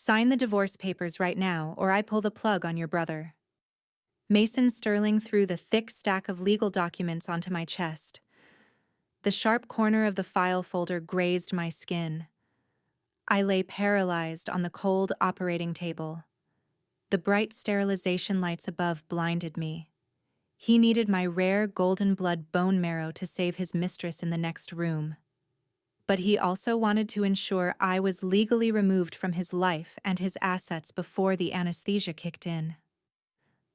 Sign the divorce papers right now, or I pull the plug on your brother. Mason Sterling threw the thick stack of legal documents onto my chest. The sharp corner of the file folder grazed my skin. I lay paralyzed on the cold operating table. The bright sterilization lights above blinded me. He needed my rare golden blood bone marrow to save his mistress in the next room. But he also wanted to ensure I was legally removed from his life and his assets before the anesthesia kicked in.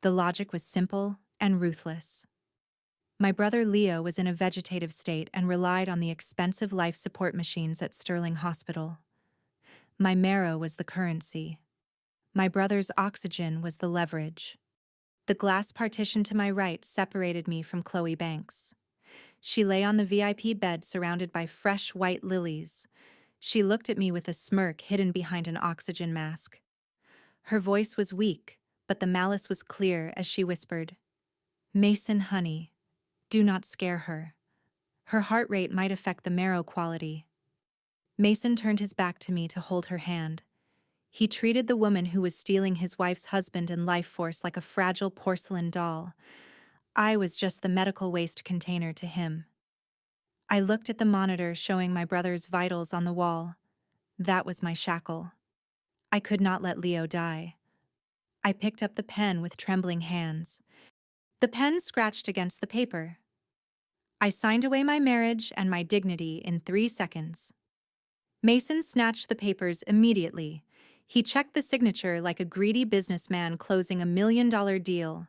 The logic was simple and ruthless. My brother Leo was in a vegetative state and relied on the expensive life support machines at Sterling Hospital. My marrow was the currency. My brother's oxygen was the leverage. The glass partition to my right separated me from Chloe Banks. She lay on the VIP bed surrounded by fresh white lilies. She looked at me with a smirk hidden behind an oxygen mask. Her voice was weak, but the malice was clear as she whispered, "Mason, honey, do not scare her. Her heart rate might affect the marrow quality." Mason turned his back to me to hold her hand. He treated the woman who was stealing his wife's husband and life force like a fragile porcelain doll. I was just the medical waste container to him. I looked at the monitor showing my brother's vitals on the wall. That was my shackle. I could not let Leo die. I picked up the pen with trembling hands. The pen scratched against the paper. I signed away my marriage and my dignity in 3 seconds. Mason snatched the papers immediately. He checked the signature like a greedy businessman closing $1 million deal.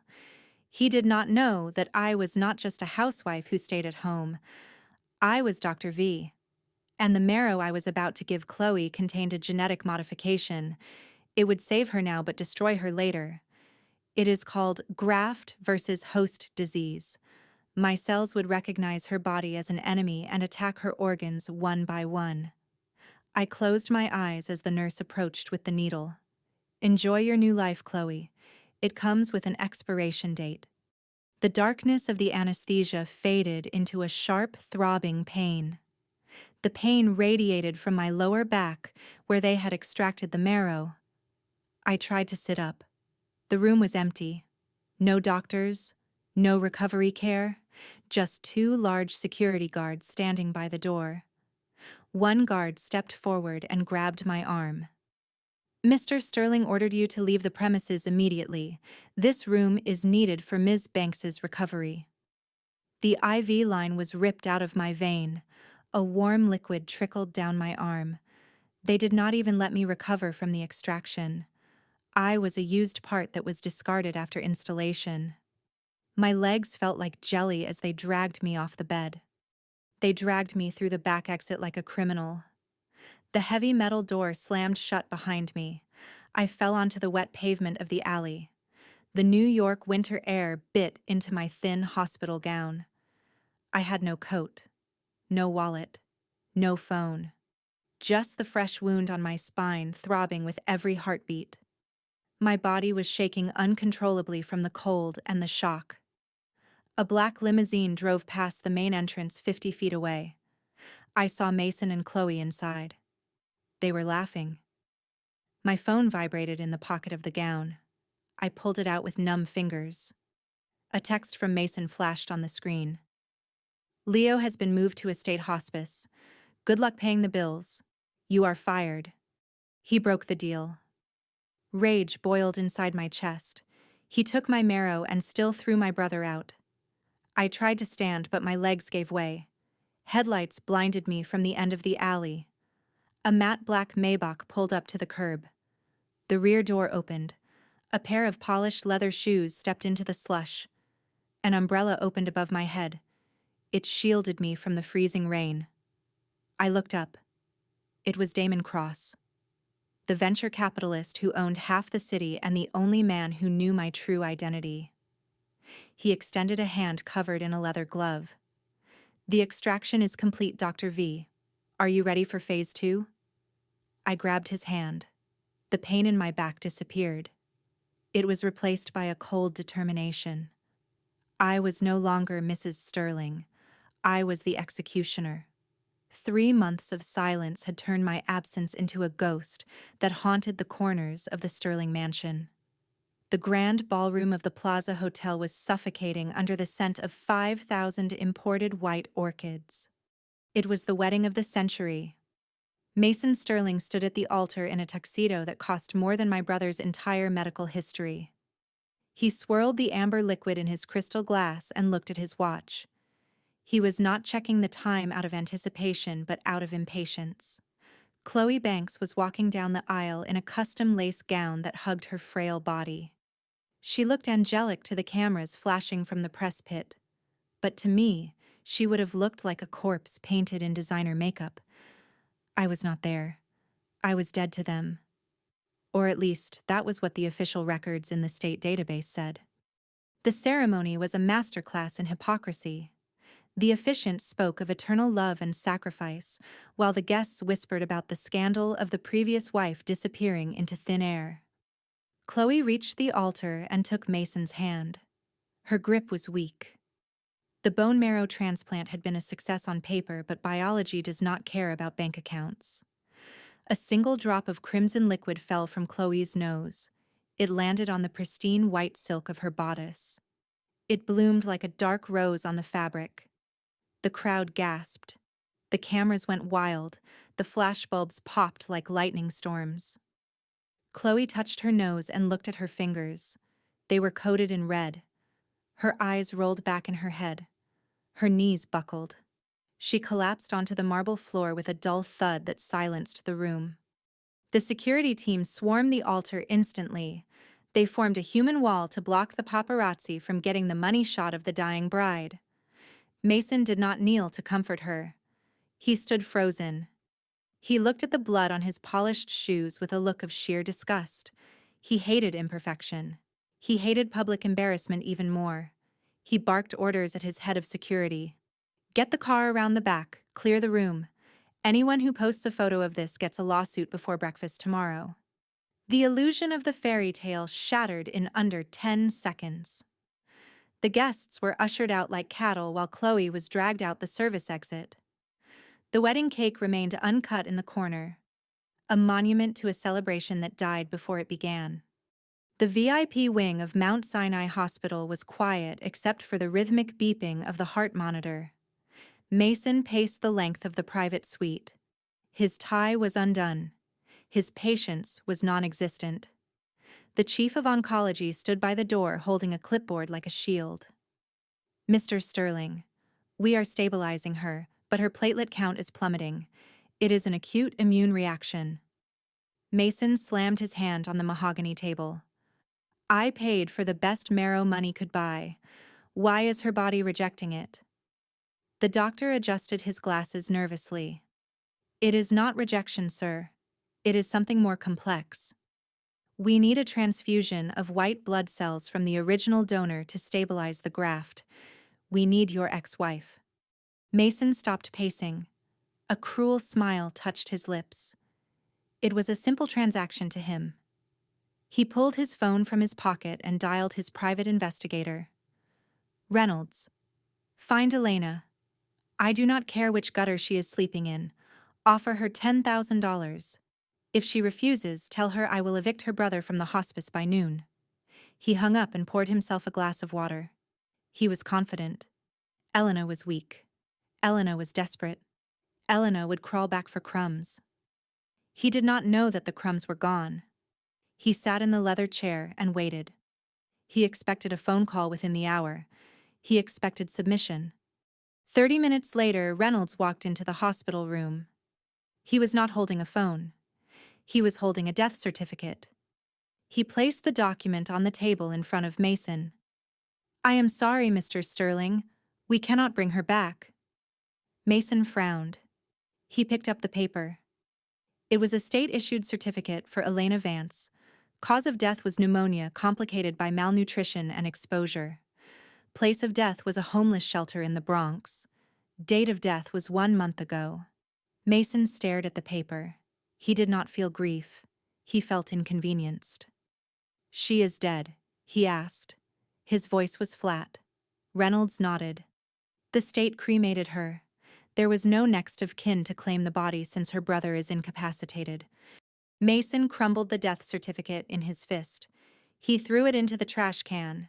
He did not know that I was not just a housewife who stayed at home. I was Dr. V. And the marrow I was about to give Chloe contained a genetic modification. It would save her now but destroy her later. It is called graft versus host disease. My cells would recognize her body as an enemy and attack her organs one by one. I closed my eyes as the nurse approached with the needle. "Enjoy your new life, Chloe. It comes with an expiration date." The darkness of the anesthesia faded into a sharp, throbbing pain. The pain radiated from my lower back, where they had extracted the marrow. I tried to sit up. The room was empty. No doctors, no recovery care, just 2 large security guards standing by the door. One guard stepped forward and grabbed my arm. "Mr. Sterling ordered you to leave the premises immediately. This room is needed for Ms. Banks's recovery." The IV line was ripped out of my vein. A warm liquid trickled down my arm. They did not even let me recover from the extraction. I was a used part that was discarded after installation. My legs felt like jelly as they dragged me off the bed. They dragged me through the back exit like a criminal. The heavy metal door slammed shut behind me. I fell onto the wet pavement of the alley. The New York winter air bit into my thin hospital gown. I had no coat, no wallet, no phone. Just the fresh wound on my spine throbbing with every heartbeat. My body was shaking uncontrollably from the cold and the shock. A black limousine drove past the main entrance 50 feet away. I saw Mason and Chloe inside. They were laughing. My phone vibrated in the pocket of the gown. I pulled it out with numb fingers. A text from Mason flashed on the screen. "Leo has been moved to a state hospice. Good luck paying the bills. You are fired." He broke the deal. Rage boiled inside my chest. He took my marrow and still threw my brother out. I tried to stand, but my legs gave way. Headlights blinded me from the end of the alley. A matte black Maybach pulled up to the curb. The rear door opened. A pair of polished leather shoes stepped into the slush. An umbrella opened above my head. It shielded me from the freezing rain. I looked up. It was Damon Cross, the venture capitalist who owned half the city and the only man who knew my true identity. He extended a hand covered in a leather glove. "The extraction is complete, Dr. V. Are you ready for phase 2? I grabbed his hand. The pain in my back disappeared. It was replaced by a cold determination. I was no longer Mrs. Sterling. I was the executioner. 3 months of silence had turned my absence into a ghost that haunted the corners of the Sterling mansion. The grand ballroom of the Plaza Hotel was suffocating under the scent of 5,000 imported white orchids. It was the wedding of the century. Mason Sterling stood at the altar in a tuxedo that cost more than my brother's entire medical history. He swirled the amber liquid in his crystal glass and looked at his watch. He was not checking the time out of anticipation but out of impatience. Chloe Banks was walking down the aisle in a custom lace gown that hugged her frail body. She looked angelic to the cameras flashing from the press pit. But to me, she would have looked like a corpse painted in designer makeup. I was not there. I was dead to them. Or at least, that was what the official records in the state database said. The ceremony was a masterclass in hypocrisy. The officiant spoke of eternal love and sacrifice, while the guests whispered about the scandal of the previous wife disappearing into thin air. Chloe reached the altar and took Mason's hand. Her grip was weak. The bone marrow transplant had been a success on paper, but biology does not care about bank accounts. A single drop of crimson liquid fell from Chloe's nose. It landed on the pristine white silk of her bodice. It bloomed like a dark rose on the fabric. The crowd gasped. The cameras went wild. The flashbulbs popped like lightning storms. Chloe touched her nose and looked at her fingers. They were coated in red. Her eyes rolled back in her head. Her knees buckled. She collapsed onto the marble floor with a dull thud that silenced the room. The security team swarmed the altar instantly. They formed a human wall to block the paparazzi from getting the money shot of the dying bride. Mason did not kneel to comfort her. He stood frozen. He looked at the blood on his polished shoes with a look of sheer disgust. He hated imperfection. He hated public embarrassment even more. He barked orders at his head of security. "Get the car around the back, clear the room. Anyone who posts a photo of this gets a lawsuit before breakfast tomorrow." The illusion of the fairy tale shattered in under 10 seconds. The guests were ushered out like cattle while Chloe was dragged out the service exit. The wedding cake remained uncut in the corner, a monument to a celebration that died before it began. The VIP wing of Mount Sinai Hospital was quiet except for the rhythmic beeping of the heart monitor. Mason paced the length of the private suite. His tie was undone. His patience was non-existent. The chief of oncology stood by the door holding a clipboard like a shield. "Mr. Sterling, we are stabilizing her, but her platelet count is plummeting. It is an acute immune reaction." Mason slammed his hand on the mahogany table. "I paid for the best marrow money could buy. Why is her body rejecting it?" The doctor adjusted his glasses nervously. "It is not rejection, sir. It is something more complex. We need a transfusion of white blood cells from the original donor to stabilize the graft. We need your ex-wife." Mason stopped pacing. A cruel smile touched his lips. It was a simple transaction to him. He pulled his phone from his pocket and dialed his private investigator. "Reynolds. Find Elena. I do not care which gutter she is sleeping in. Offer her $10,000. If she refuses, tell her I will evict her brother from the hospice by noon." He hung up and poured himself a glass of water. He was confident. Elena was weak. Elena was desperate. Elena would crawl back for crumbs. He did not know that the crumbs were gone. He sat in the leather chair and waited. He expected a phone call within the hour. He expected submission. 30 minutes later, Reynolds walked into the hospital room. He was not holding a phone. He was holding a death certificate. He placed the document on the table in front of Mason. "I am sorry, Mr. Sterling. We cannot bring her back." Mason frowned. He picked up the paper. It was a state-issued certificate for Elena Vance. Cause of death was pneumonia complicated by malnutrition and exposure. Place of death was a homeless shelter in the Bronx. Date of death was 1 month ago. Mason stared at the paper. He did not feel grief. He felt inconvenienced. "She is dead?" he asked. His voice was flat. Reynolds nodded. "The state cremated her. There was no next of kin to claim the body since her brother is incapacitated. Mason crumbled the death certificate in his fist. He threw it into the trash can.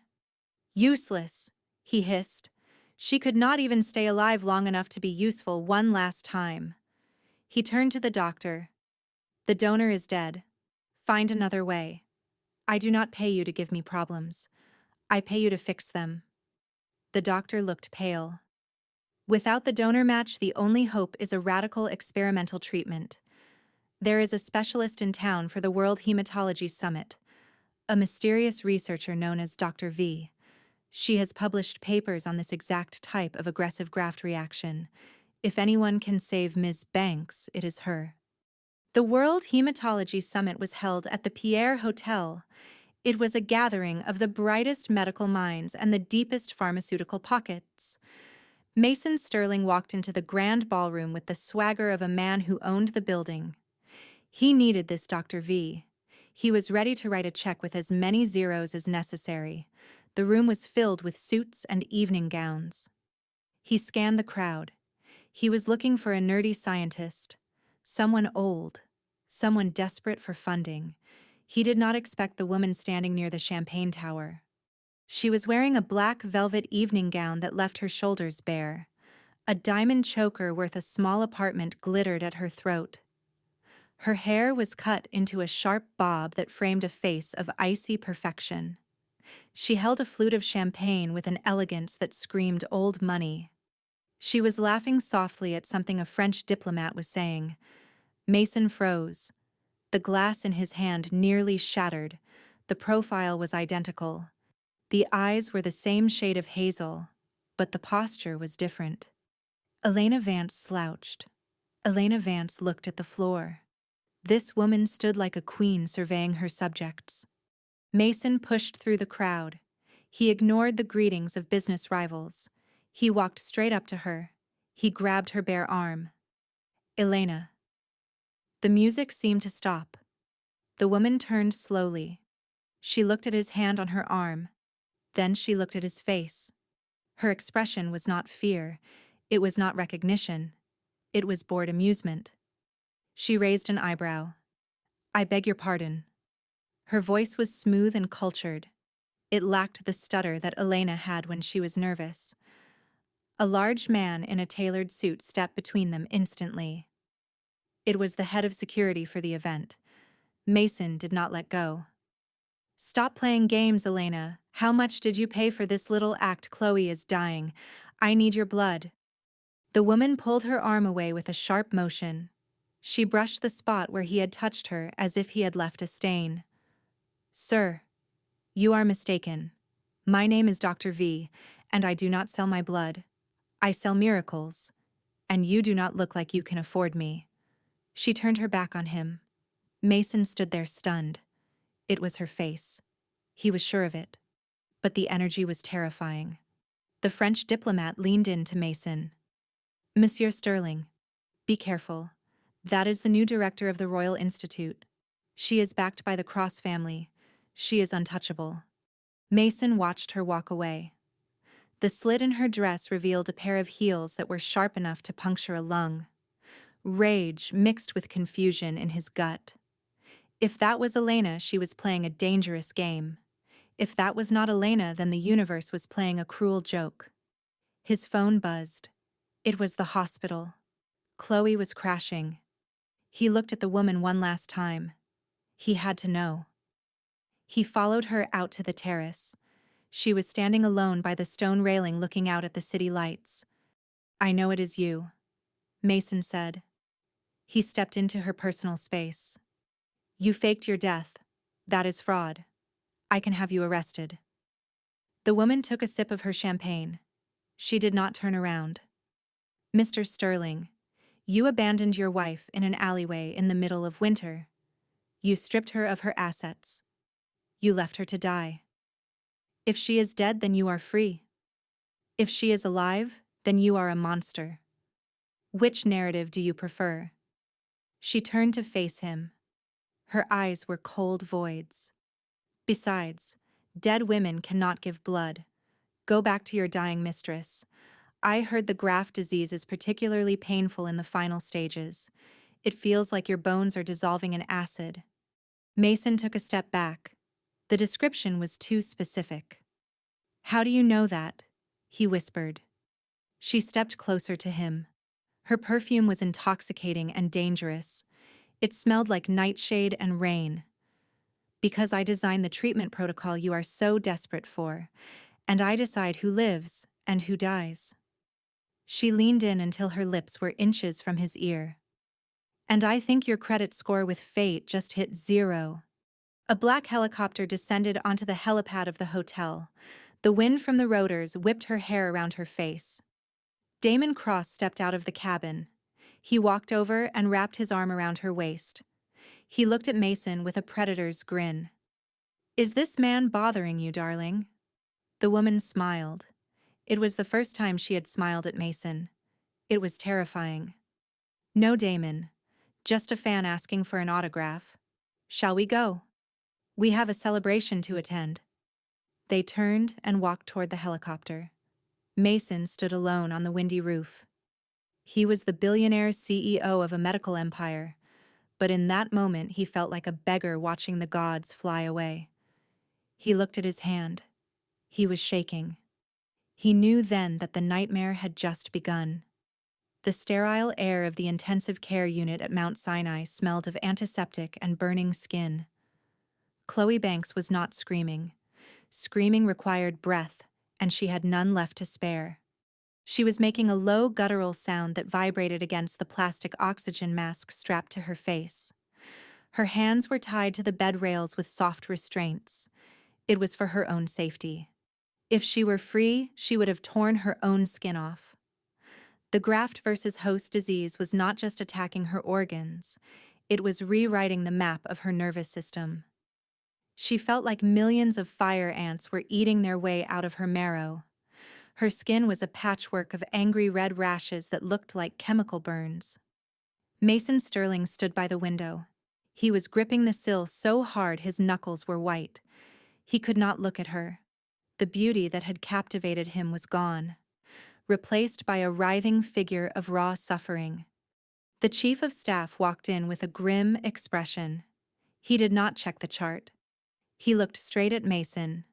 Useless, he hissed. She could not even stay alive long enough to be useful one last time. He turned to the doctor. The donor is dead. Find another way. I do not pay you to give me problems. I pay you to fix them. The doctor looked pale. Without the donor match, the only hope is a radical experimental treatment. There is a specialist in town for the World Hematology Summit, a mysterious researcher known as Dr. V. She has published papers on this exact type of aggressive graft reaction. If anyone can save Ms. Banks, it is her. The World Hematology Summit was held at the Pierre Hotel. It was a gathering of the brightest medical minds and the deepest pharmaceutical pockets. Mason Sterling walked into the grand ballroom with the swagger of a man who owned the building. He needed this Dr. V. He was ready to write a check with as many zeros as necessary. The room was filled with suits and evening gowns. He scanned the crowd. He was looking for a nerdy scientist, someone old, someone desperate for funding. He did not expect the woman standing near the champagne tower. She was wearing a black velvet evening gown that left her shoulders bare. A diamond choker worth a small apartment glittered at her throat. Her hair was cut into a sharp bob that framed a face of icy perfection. She held a flute of champagne with an elegance that screamed old money. She was laughing softly at something a French diplomat was saying. Mason froze. The glass in his hand nearly shattered. The profile was identical. The eyes were the same shade of hazel, but the posture was different. Elena Vance slouched. Elena Vance looked at the floor. This woman stood like a queen surveying her subjects. Mason pushed through the crowd. He ignored the greetings of business rivals. He walked straight up to her. He grabbed her bare arm. Elena. The music seemed to stop. The woman turned slowly. She looked at his hand on her arm. Then she looked at his face. Her expression was not fear. It was not recognition. It was bored amusement. She raised an eyebrow. I beg your pardon. Her voice was smooth and cultured. It lacked the stutter that Elena had when she was nervous. A large man in a tailored suit stepped between them instantly. It was the head of security for the event. Mason did not let go. Stop playing games, Elena. How much did you pay for this little act? Chloe is dying. I need your blood. The woman pulled her arm away with a sharp motion. She brushed the spot where he had touched her as if he had left a stain. Sir, you are mistaken. My name is Dr. V, and I do not sell my blood. I sell miracles, and you do not look like you can afford me. She turned her back on him. Mason stood there stunned. It was her face. He was sure of it. But the energy was terrifying. The French diplomat leaned in to Mason. Monsieur Sterling, be careful. That is the new director of the Royal Institute. She is backed by the Cross family. She is untouchable. Mason watched her walk away. The slit in her dress revealed a pair of heels that were sharp enough to puncture a lung. Rage mixed with confusion in his gut. If that was Elena, she was playing a dangerous game. If that was not Elena, then the universe was playing a cruel joke. His phone buzzed. It was the hospital. Chloe was crashing. He looked at the woman one last time. He had to know. He followed her out to the terrace. She was standing alone by the stone railing looking out at the city lights. I know it is you, Mason said. He stepped into her personal space. You faked your death. That is fraud. I can have you arrested. The woman took a sip of her champagne. She did not turn around. Mr. Sterling, you abandoned your wife in an alleyway in the middle of winter. You stripped her of her assets. You left her to die. If she is dead, then you are free. If she is alive, then you are a monster. Which narrative do you prefer? She turned to face him. Her eyes were cold voids. Besides, dead women cannot give blood. Go back to your dying mistress. I heard the graft disease is particularly painful in the final stages. It feels like your bones are dissolving in acid. Mason took a step back. The description was too specific. How do you know that? He whispered. She stepped closer to him. Her perfume was intoxicating and dangerous. It smelled like nightshade and rain. Because I designed the treatment protocol you are so desperate for, and I decide who lives and who dies. She leaned in until her lips were inches from his ear. And I think your credit score with fate just hit 0. A black helicopter descended onto the helipad of the hotel. The wind from the rotors whipped her hair around her face. Damon Cross stepped out of the cabin. He walked over and wrapped his arm around her waist. He looked at Mason with a predator's grin. Is this man bothering you, darling? The woman smiled. It was the first time she had smiled at Mason. It was terrifying. No, Damon. Just a fan asking for an autograph. Shall we go? We have a celebration to attend. They turned and walked toward the helicopter. Mason stood alone on the windy roof. He was the billionaire CEO of a medical empire, but in that moment he felt like a beggar watching the gods fly away. He looked at his hand. He was shaking. He knew then that the nightmare had just begun. The sterile air of the intensive care unit at Mount Sinai smelled of antiseptic and burning skin. Chloe Banks was not screaming. Screaming required breath, and she had none left to spare. She was making a low guttural sound that vibrated against the plastic oxygen mask strapped to her face. Her hands were tied to the bed rails with soft restraints. It was for her own safety. If she were free, she would have torn her own skin off. The graft versus host disease was not just attacking her organs, it was rewriting the map of her nervous system. She felt like millions of fire ants were eating their way out of her marrow. Her skin was a patchwork of angry red rashes that looked like chemical burns. Mason Sterling stood by the window. He was gripping the sill so hard his knuckles were white. He could not look at her. The beauty that had captivated him was gone, replaced by a writhing figure of raw suffering. The chief of staff walked in with a grim expression. He did not check the chart. He looked straight at Mason.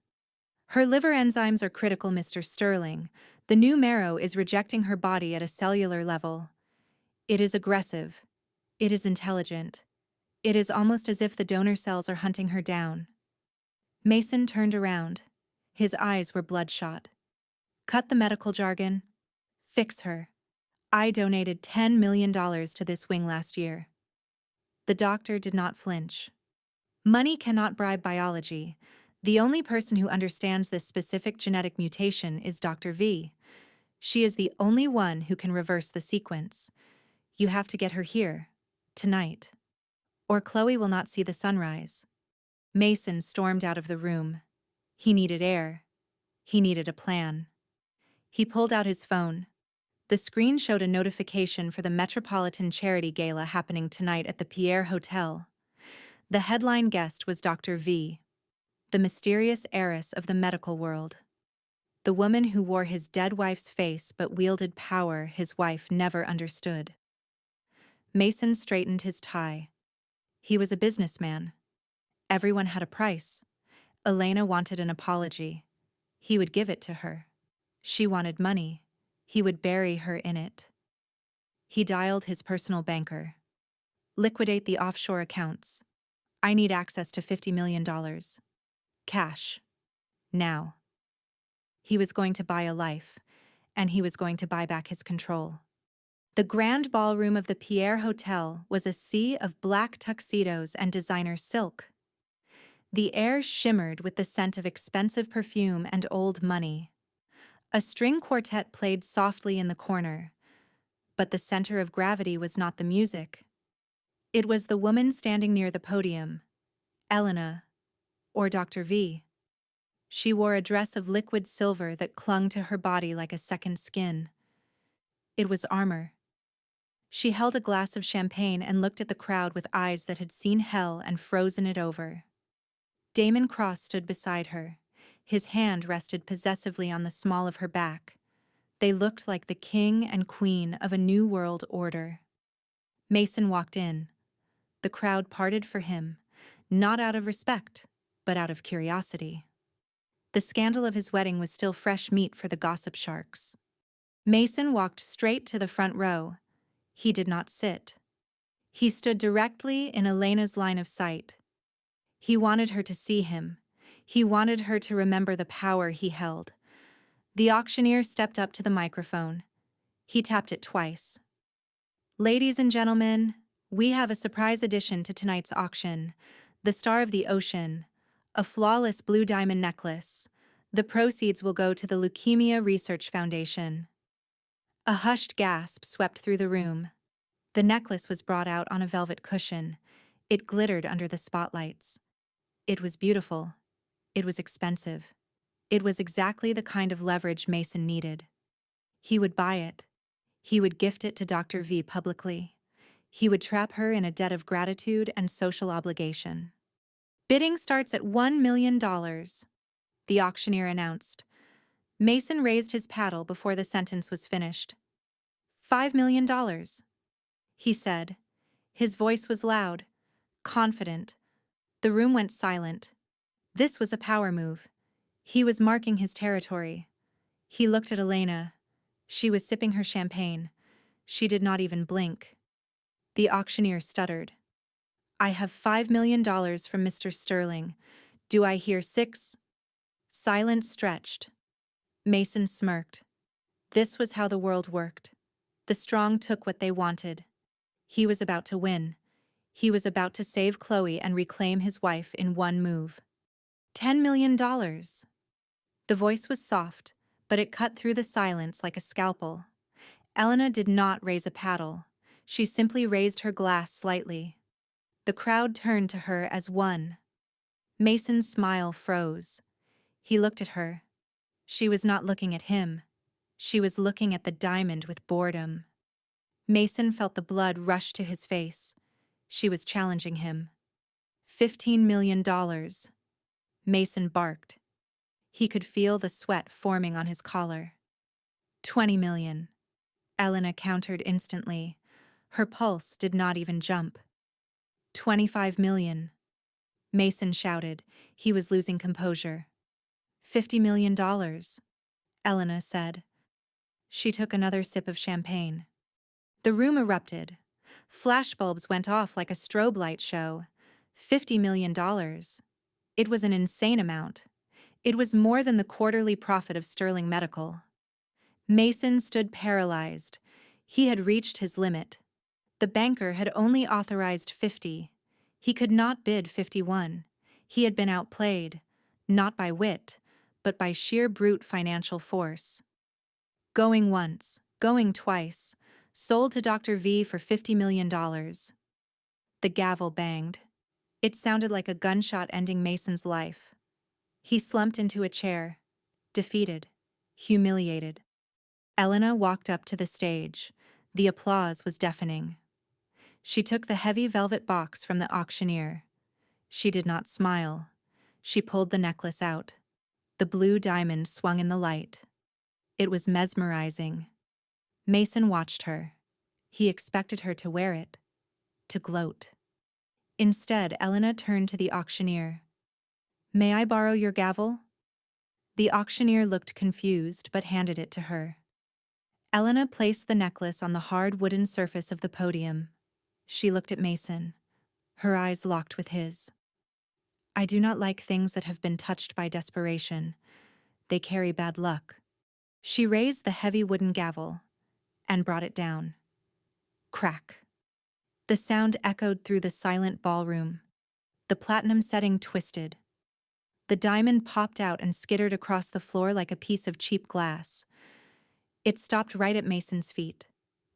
Her liver enzymes are critical, Mr. Sterling. The new marrow is rejecting her body at a cellular level. It is aggressive. It is intelligent. It is almost as if the donor cells are hunting her down. Mason turned around. His eyes were bloodshot. Cut the medical jargon. Fix her. I donated $10 million to this wing last year. The doctor did not flinch. Money cannot bribe biology. The only person who understands this specific genetic mutation is Dr. V. She is the only one who can reverse the sequence. You have to get her here, tonight. Or Chloe will not see the sunrise. Mason stormed out of the room. He needed air. He needed a plan. He pulled out his phone. The screen showed a notification for the Metropolitan Charity Gala happening tonight at the Pierre Hotel. The headline guest was Dr. V, the mysterious heiress of the medical world. The woman who wore his dead wife's face but wielded power his wife never understood. Mason straightened his tie. He was a businessman. Everyone had a price. Elena wanted an apology. He would give it to her. She wanted money. He would bury her in it. He dialed his personal banker. Liquidate the offshore accounts. I need access to $50 million. Cash. Now. He was going to buy a life, and he was going to buy back his control. The grand ballroom of the Pierre Hotel was a sea of black tuxedos and designer silk. The air shimmered with the scent of expensive perfume and old money. A string quartet played softly in the corner, but the center of gravity was not the music. It was the woman standing near the podium, Elena, or Dr. V. She wore a dress of liquid silver that clung to her body like a second skin. It was armor. She held a glass of champagne and looked at the crowd with eyes that had seen hell and frozen it over. Damon Cross stood beside her. His hand rested possessively on the small of her back. They looked like the king and queen of a new world order. Mason walked in. The crowd parted for him, not out of respect, but out of curiosity. The scandal of his wedding was still fresh meat for the gossip sharks. Mason walked straight to the front row. He did not sit. He stood directly in Elena's line of sight. He wanted her to see him. He wanted her to remember the power he held. The auctioneer stepped up to the microphone. He tapped it twice. "Ladies and gentlemen, we have a surprise addition to tonight's auction. The Star of the Ocean, a flawless blue diamond necklace. The proceeds will go to the Leukemia Research Foundation." A hushed gasp swept through the room. The necklace was brought out on a velvet cushion. It glittered under the spotlights. It was beautiful. It was expensive. It was exactly the kind of leverage Mason needed. He would buy it. He would gift it to Dr. V publicly. He would trap her in a debt of gratitude and social obligation. "Bidding starts at $1 million, the auctioneer announced. Mason raised his paddle before the sentence was finished. $5 million, he said. His voice was loud, confident. The room went silent. This was a power move. He was marking his territory. He looked at Elena. She was sipping her champagne. She did not even blink. The auctioneer stuttered. "I have $5 million from Mr. Sterling. Do I hear 6? Silence stretched. Mason smirked. This was how the world worked. The strong took what they wanted. He was about to win. He was about to save Chloe and reclaim his wife in one move. $10 million. The voice was soft, but it cut through the silence like a scalpel. Elena did not raise a paddle. She simply raised her glass slightly. The crowd turned to her as one. Mason's smile froze. He looked at her. She was not looking at him. She was looking at the diamond with boredom. Mason felt the blood rush to his face. She was challenging him. $15 million. Mason barked. He could feel the sweat forming on his collar. 20 million. Elena countered instantly. Her pulse did not even jump. 25 million. Mason shouted. He was losing composure. $50 million, Elena said. She took another sip of champagne. The room erupted. Flashbulbs went off like a strobe light show. $50 million. It was an insane amount. It was more than the quarterly profit of Sterling Medical. Mason stood paralyzed. He had reached his limit. The banker had only authorized 50. He could not bid 51. He had been outplayed, not by wit, but by sheer brute financial force. Going once, going twice, sold to Dr. V for $50 million. The gavel banged. It sounded like a gunshot ending Mason's life. He slumped into a chair, defeated, humiliated. Elena walked up to the stage. The applause was deafening. She took the heavy velvet box from the auctioneer. She did not smile. She pulled the necklace out. The blue diamond swung in the light. It was mesmerizing. Mason watched her. He expected her to wear it, to gloat. Instead, Elena turned to the auctioneer. "May I borrow your gavel?" The auctioneer looked confused but handed it to her. Elena placed the necklace on the hard wooden surface of the podium. She looked at Mason. Her eyes locked with his. "I do not like things that have been touched by desperation. They carry bad luck." She raised the heavy wooden gavel and brought it down. Crack. The sound echoed through the silent ballroom. The platinum setting twisted. The diamond popped out and skittered across the floor like a piece of cheap glass. It stopped right at Mason's feet.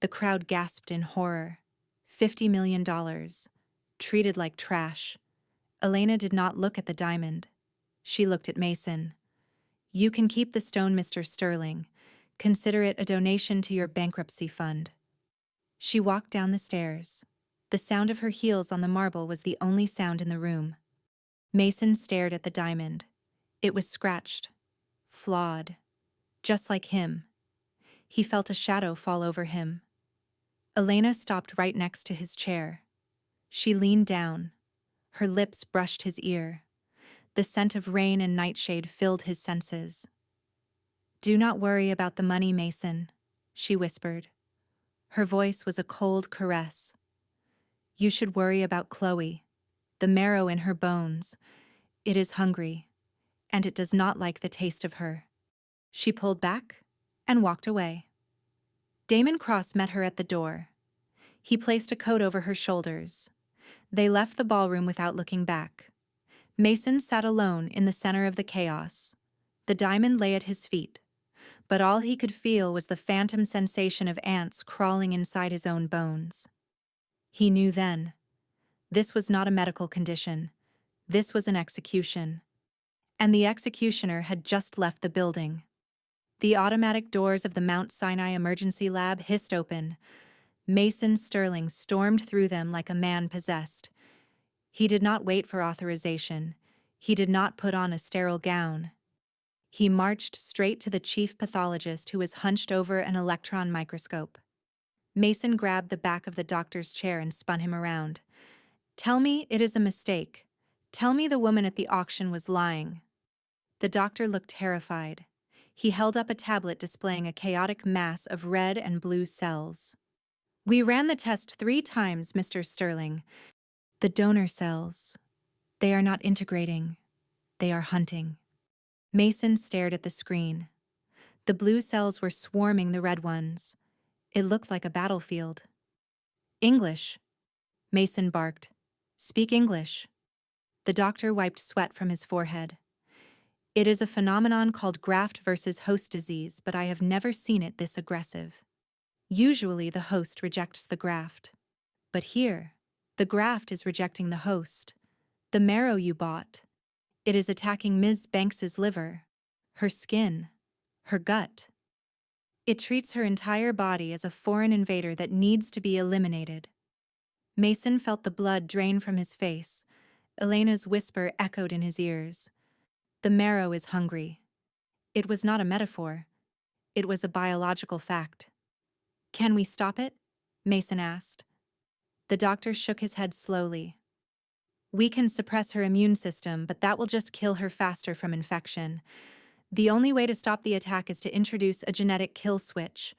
The crowd gasped in horror. $50 million. Treated like trash. Elena did not look at the diamond. She looked at Mason. "You can keep the stone, Mr. Sterling. Consider it a donation to your bankruptcy fund." She walked down the stairs. The sound of her heels on the marble was the only sound in the room. Mason stared at the diamond. It was scratched, flawed, just like him. He felt a shadow fall over him. Elena stopped right next to his chair. She leaned down. Her lips brushed his ear. The scent of rain and nightshade filled his senses. "Do not worry about the money, Mason," she whispered. Her voice was a cold caress. "You should worry about Chloe. The marrow in her bones. It is hungry, and it does not like the taste of her." She pulled back and walked away. Damon Cross met her at the door. He placed a coat over her shoulders. They left the ballroom without looking back. Mason sat alone in the center of the chaos. The diamond lay at his feet, but all he could feel was the phantom sensation of ants crawling inside his own bones. He knew then. This was not a medical condition. This was an execution. And the executioner had just left the building. The automatic doors of the Mount Sinai Emergency Lab hissed open. Mason Sterling stormed through them like a man possessed. He did not wait for authorization. He did not put on a sterile gown. He marched straight to the chief pathologist, who was hunched over an electron microscope. Mason grabbed the back of the doctor's chair and spun him around. "Tell me it is a mistake. Tell me the woman at the auction was lying." The doctor looked terrified. He held up a tablet displaying a chaotic mass of red and blue cells. "We ran the test 3 times, Mr. Sterling. The donor cells. They are not integrating. They are hunting." Mason stared at the screen. The blue cells were swarming the red ones. It looked like a battlefield. "English," Mason barked. "Speak English." The doctor wiped sweat from his forehead. "It is a phenomenon called graft versus host disease, but I have never seen it this aggressive. Usually the host rejects the graft. But here, the graft is rejecting the host. The marrow you bought. It is attacking Ms. Banks's liver, her skin, her gut. It treats her entire body as a foreign invader that needs to be eliminated." Mason felt the blood drain from his face. Elena's whisper echoed in his ears. "The marrow is hungry." It was not a metaphor. It was a biological fact. "Can we stop it?" Mason asked. The doctor shook his head slowly. "We can suppress her immune system, but that will just kill her faster from infection. The only way to stop the attack is to introduce a genetic kill switch.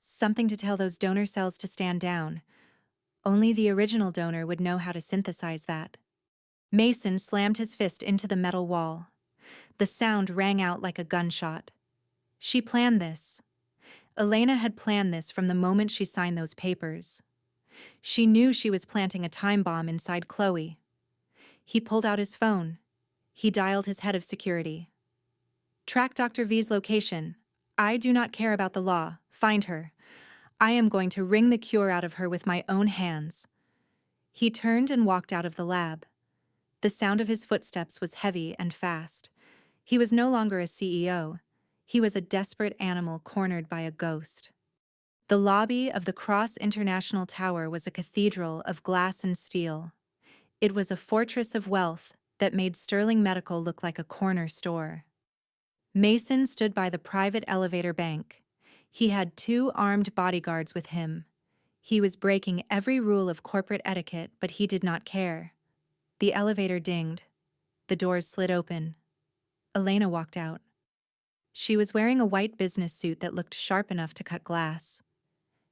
Something to tell those donor cells to stand down. Only the original donor would know how to synthesize that." Mason slammed his fist into the metal wall. The sound rang out like a gunshot. She planned this. Elena had planned this from the moment she signed those papers. She knew she was planting a time bomb inside Chloe. He pulled out his phone. He dialed his head of security. "Track Dr. V's location. I do not care about the law. Find her. I am going to wring the cure out of her with my own hands." He turned and walked out of the lab. The sound of his footsteps was heavy and fast. He was no longer a CEO. He was a desperate animal cornered by a ghost. The lobby of the Cross International Tower was a cathedral of glass and steel. It was a fortress of wealth that made Sterling Medical look like a corner store. Mason stood by the private elevator bank. He had 2 armed bodyguards with him. He was breaking every rule of corporate etiquette, but he did not care. The elevator dinged. The doors slid open. Elena walked out. She was wearing a white business suit that looked sharp enough to cut glass.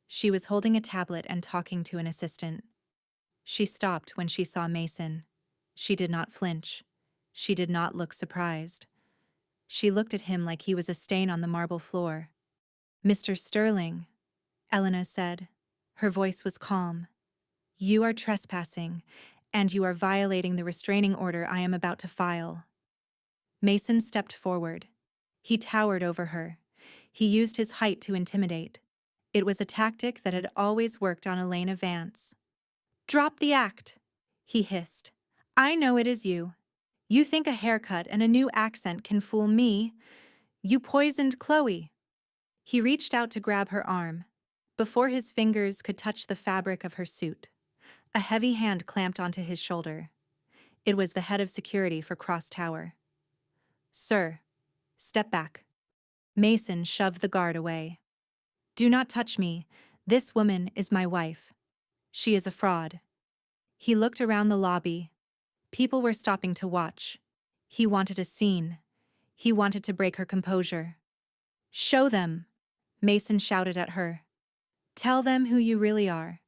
She was holding a tablet and talking to an assistant. She stopped when she saw Mason. She did not flinch. She did not look surprised. She looked at him like he was a stain on the marble floor. "Mr. Sterling," Elena said. Her voice was calm. "You are trespassing, and you are violating the restraining order I am about to file." Mason stepped forward. He towered over her. He used his height to intimidate. It was a tactic that had always worked on Elena Vance. "Drop the act," he hissed. "I know it is you. You think a haircut and a new accent can fool me. You poisoned Chloe." He reached out to grab her arm. Before his fingers could touch the fabric of her suit, a heavy hand clamped onto his shoulder. It was the head of security for Cross Tower. "Sir, step back." Mason shoved the guard away. Do not touch me. This woman is my wife. She is a fraud. He looked around the lobby. People were stopping to watch. He wanted a scene. He wanted to break her composure. Show them, Mason shouted at her. Tell them who you really are.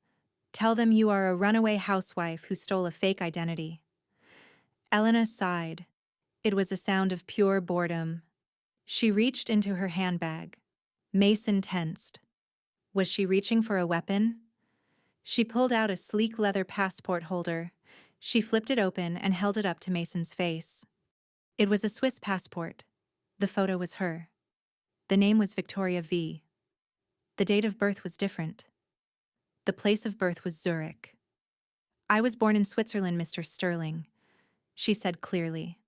Tell them you are a runaway housewife who stole a fake identity. Elena sighed. It was a sound of pure boredom. She reached into her handbag. Mason tensed. Was she reaching for a weapon? She pulled out a sleek leather passport holder. She flipped it open and held it up to Mason's face. It was a Swiss passport. The photo was her. The name was Victoria V. The date of birth was different. The place of birth was Zurich. I was born in Switzerland, Mr. Sterling, she said clearly.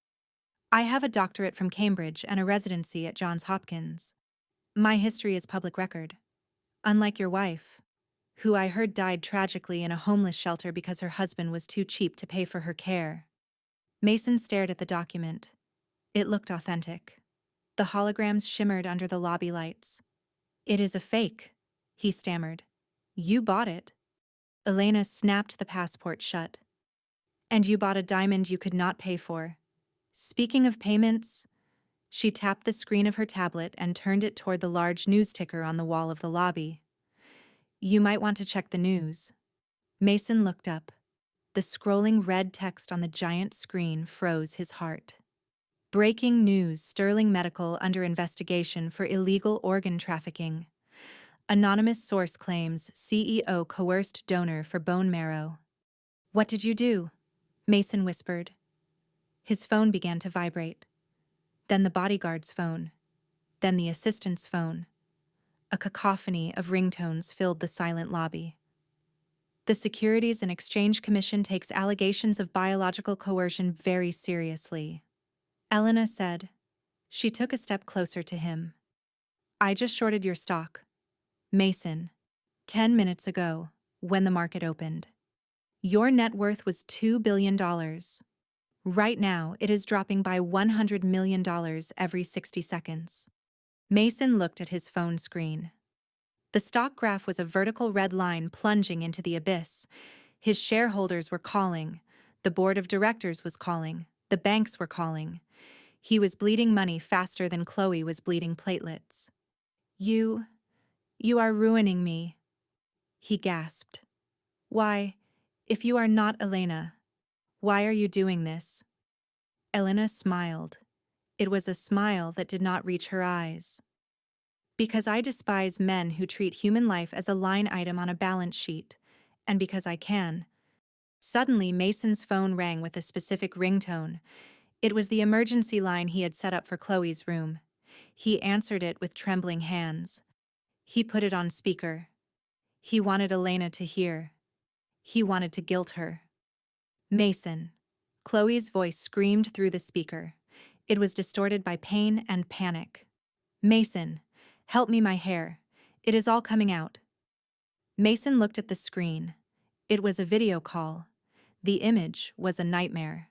I have a doctorate from Cambridge and a residency at Johns Hopkins. My history is public record. Unlike your wife, who I heard died tragically in a homeless shelter because her husband was too cheap to pay for her care. Mason stared at the document. It looked authentic. The holograms shimmered under the lobby lights. It is a fake, he stammered. You bought it. Elena snapped the passport shut. And you bought a diamond you could not pay for. Speaking of payments, she tapped the screen of her tablet and turned it toward the large news ticker on the wall of the lobby. You might want to check the news. Mason looked up. The scrolling red text on the giant screen froze his heart. Breaking news: Sterling Medical under investigation for illegal organ trafficking. Anonymous source claims CEO coerced donor for bone marrow. What did you do? Mason whispered. His phone began to vibrate. Then the bodyguard's phone. Then the assistant's phone. A cacophony of ringtones filled the silent lobby. The Securities and Exchange Commission takes allegations of biological coercion very seriously, Elena said. She took a step closer to him. I just shorted your stock, Mason, 10 minutes ago, when the market opened. Your net worth was $2 billion. Right now, it is dropping by $100 million every 60 seconds. Mason looked at his phone screen. The stock graph was a vertical red line plunging into the abyss. His shareholders were calling. The board of directors was calling. The banks were calling. He was bleeding money faster than Chloe was bleeding platelets. You are ruining me, he gasped. Why, if you are not Elena, why are you doing this? Elena smiled. It was a smile that did not reach her eyes. Because I despise men who treat human life as a line item on a balance sheet, and because I can. Suddenly, Mason's phone rang with a specific ringtone. It was the emergency line he had set up for Chloe's room. He answered it with trembling hands. He put it on speaker. He wanted Elena to hear. He wanted to guilt her. Mason. Chloe's voice screamed through the speaker. It was distorted by pain and panic. Mason, help me, my hair. It is all coming out. Mason looked at the screen. It was a video call. The image was a nightmare.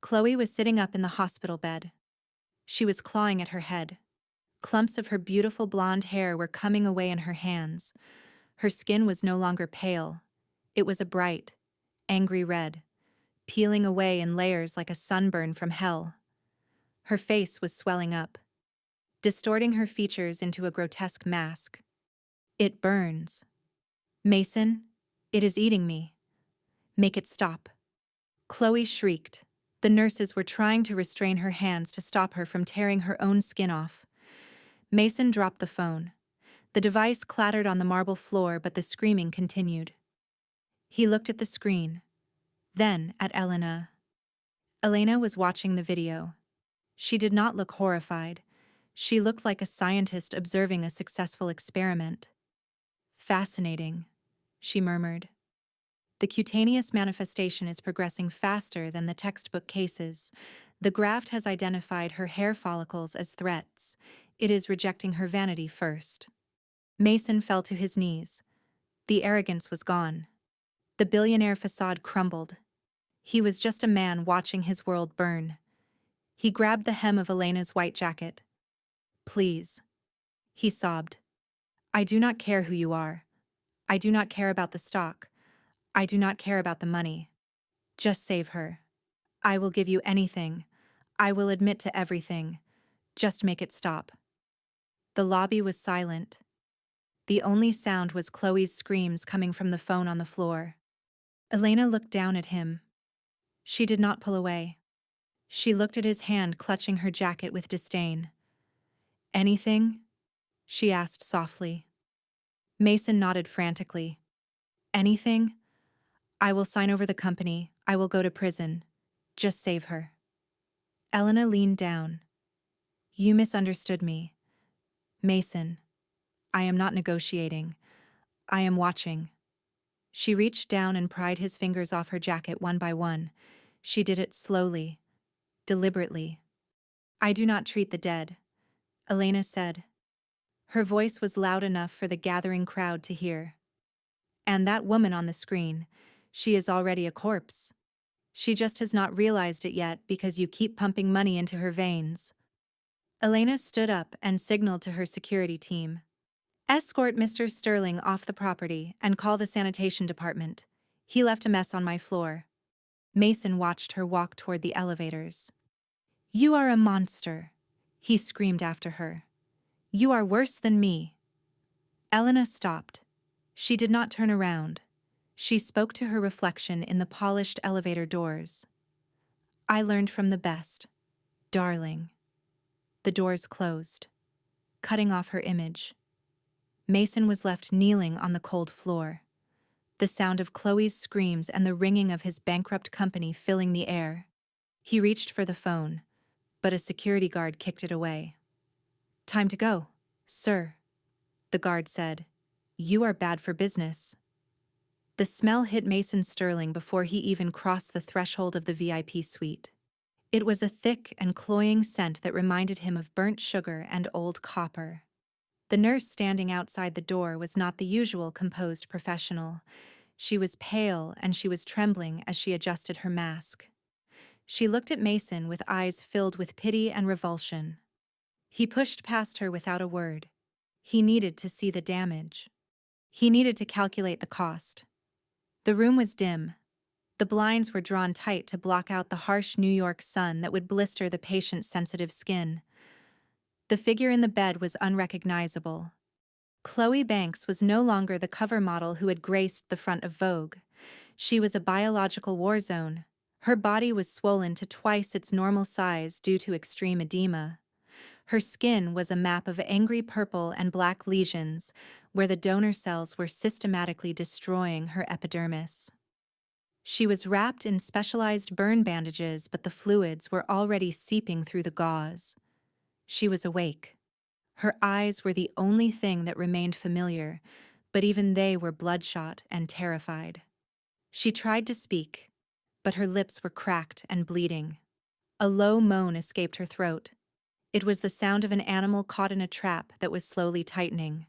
Chloe was sitting up in the hospital bed. She was clawing at her head. Clumps of her beautiful blonde hair were coming away in her hands. Her skin was no longer pale. It was a bright, angry red, peeling away in layers like a sunburn from hell. Her face was swelling up, distorting her features into a grotesque mask. It burns. Mason, it is eating me. Make it stop. Chloe shrieked. The nurses were trying to restrain her hands to stop her from tearing her own skin off. Mason dropped the phone. The device clattered on the marble floor, but the screaming continued. He looked at the screen, then at Elena. Elena was watching the video. She did not look horrified. She looked like a scientist observing a successful experiment. Fascinating, she murmured. The cutaneous manifestation is progressing faster than the textbook cases. The graft has identified her hair follicles as threats. It is rejecting her vanity first. Mason fell to his knees. The arrogance was gone. The billionaire facade crumbled. He was just a man watching his world burn. He grabbed the hem of Elena's white jacket. Please, he sobbed. I do not care who you are. I do not care about the stock. I do not care about the money. Just save her. I will give you anything. I will admit to everything. Just make it stop. The lobby was silent. The only sound was Chloe's screams coming from the phone on the floor. Elena looked down at him. She did not pull away. She looked at his hand clutching her jacket with disdain. Anything? She asked softly. Mason nodded frantically. Anything? I will sign over the company. I will go to prison. Just save her. Elena leaned down. You misunderstood me. Mason, I am not negotiating. I am watching. She reached down and pried his fingers off her jacket one by one. She did it slowly, deliberately. I do not treat the dead, Elena said. Her voice was loud enough for the gathering crowd to hear. And that woman on the screen, she is already a corpse. She just has not realized it yet because you keep pumping money into her veins. Elena stood up and signaled to her security team. Escort Mr. Sterling off the property and call the sanitation department. He left a mess on my floor. Mason watched her walk toward the elevators. You are a monster, he screamed after her. You are worse than me. Elena stopped. She did not turn around. She spoke to her reflection in the polished elevator doors. I learned from the best, darling. The doors closed, cutting off her image. Mason was left kneeling on the cold floor, the sound of Chloe's screams and the ringing of his bankrupt company filling the air. He reached for the phone, but a security guard kicked it away. Time to go, sir, the guard said. You are bad for business. The smell hit Mason Sterling before he even crossed the threshold of the VIP suite. It was a thick and cloying scent that reminded him of burnt sugar and old copper. The nurse standing outside the door was not the usual composed professional. She was pale and she was trembling as she adjusted her mask. She looked at Mason with eyes filled with pity and revulsion. He pushed past her without a word. He needed to see the damage. He needed to calculate the cost. The room was dim. The blinds were drawn tight to block out the harsh New York sun that would blister the patient's sensitive skin. The figure in the bed was unrecognizable. Chloe Banks was no longer the cover model who had graced the front of Vogue. She was a biological war zone. Her body was swollen to twice its normal size due to extreme edema. Her skin was a map of angry purple and black lesions, where the donor cells were systematically destroying her epidermis. She was wrapped in specialized burn bandages, but the fluids were already seeping through the gauze. She was awake. Her eyes were the only thing that remained familiar, but even they were bloodshot and terrified. She tried to speak, but her lips were cracked and bleeding. A low moan escaped her throat. It was the sound of an animal caught in a trap that was slowly tightening.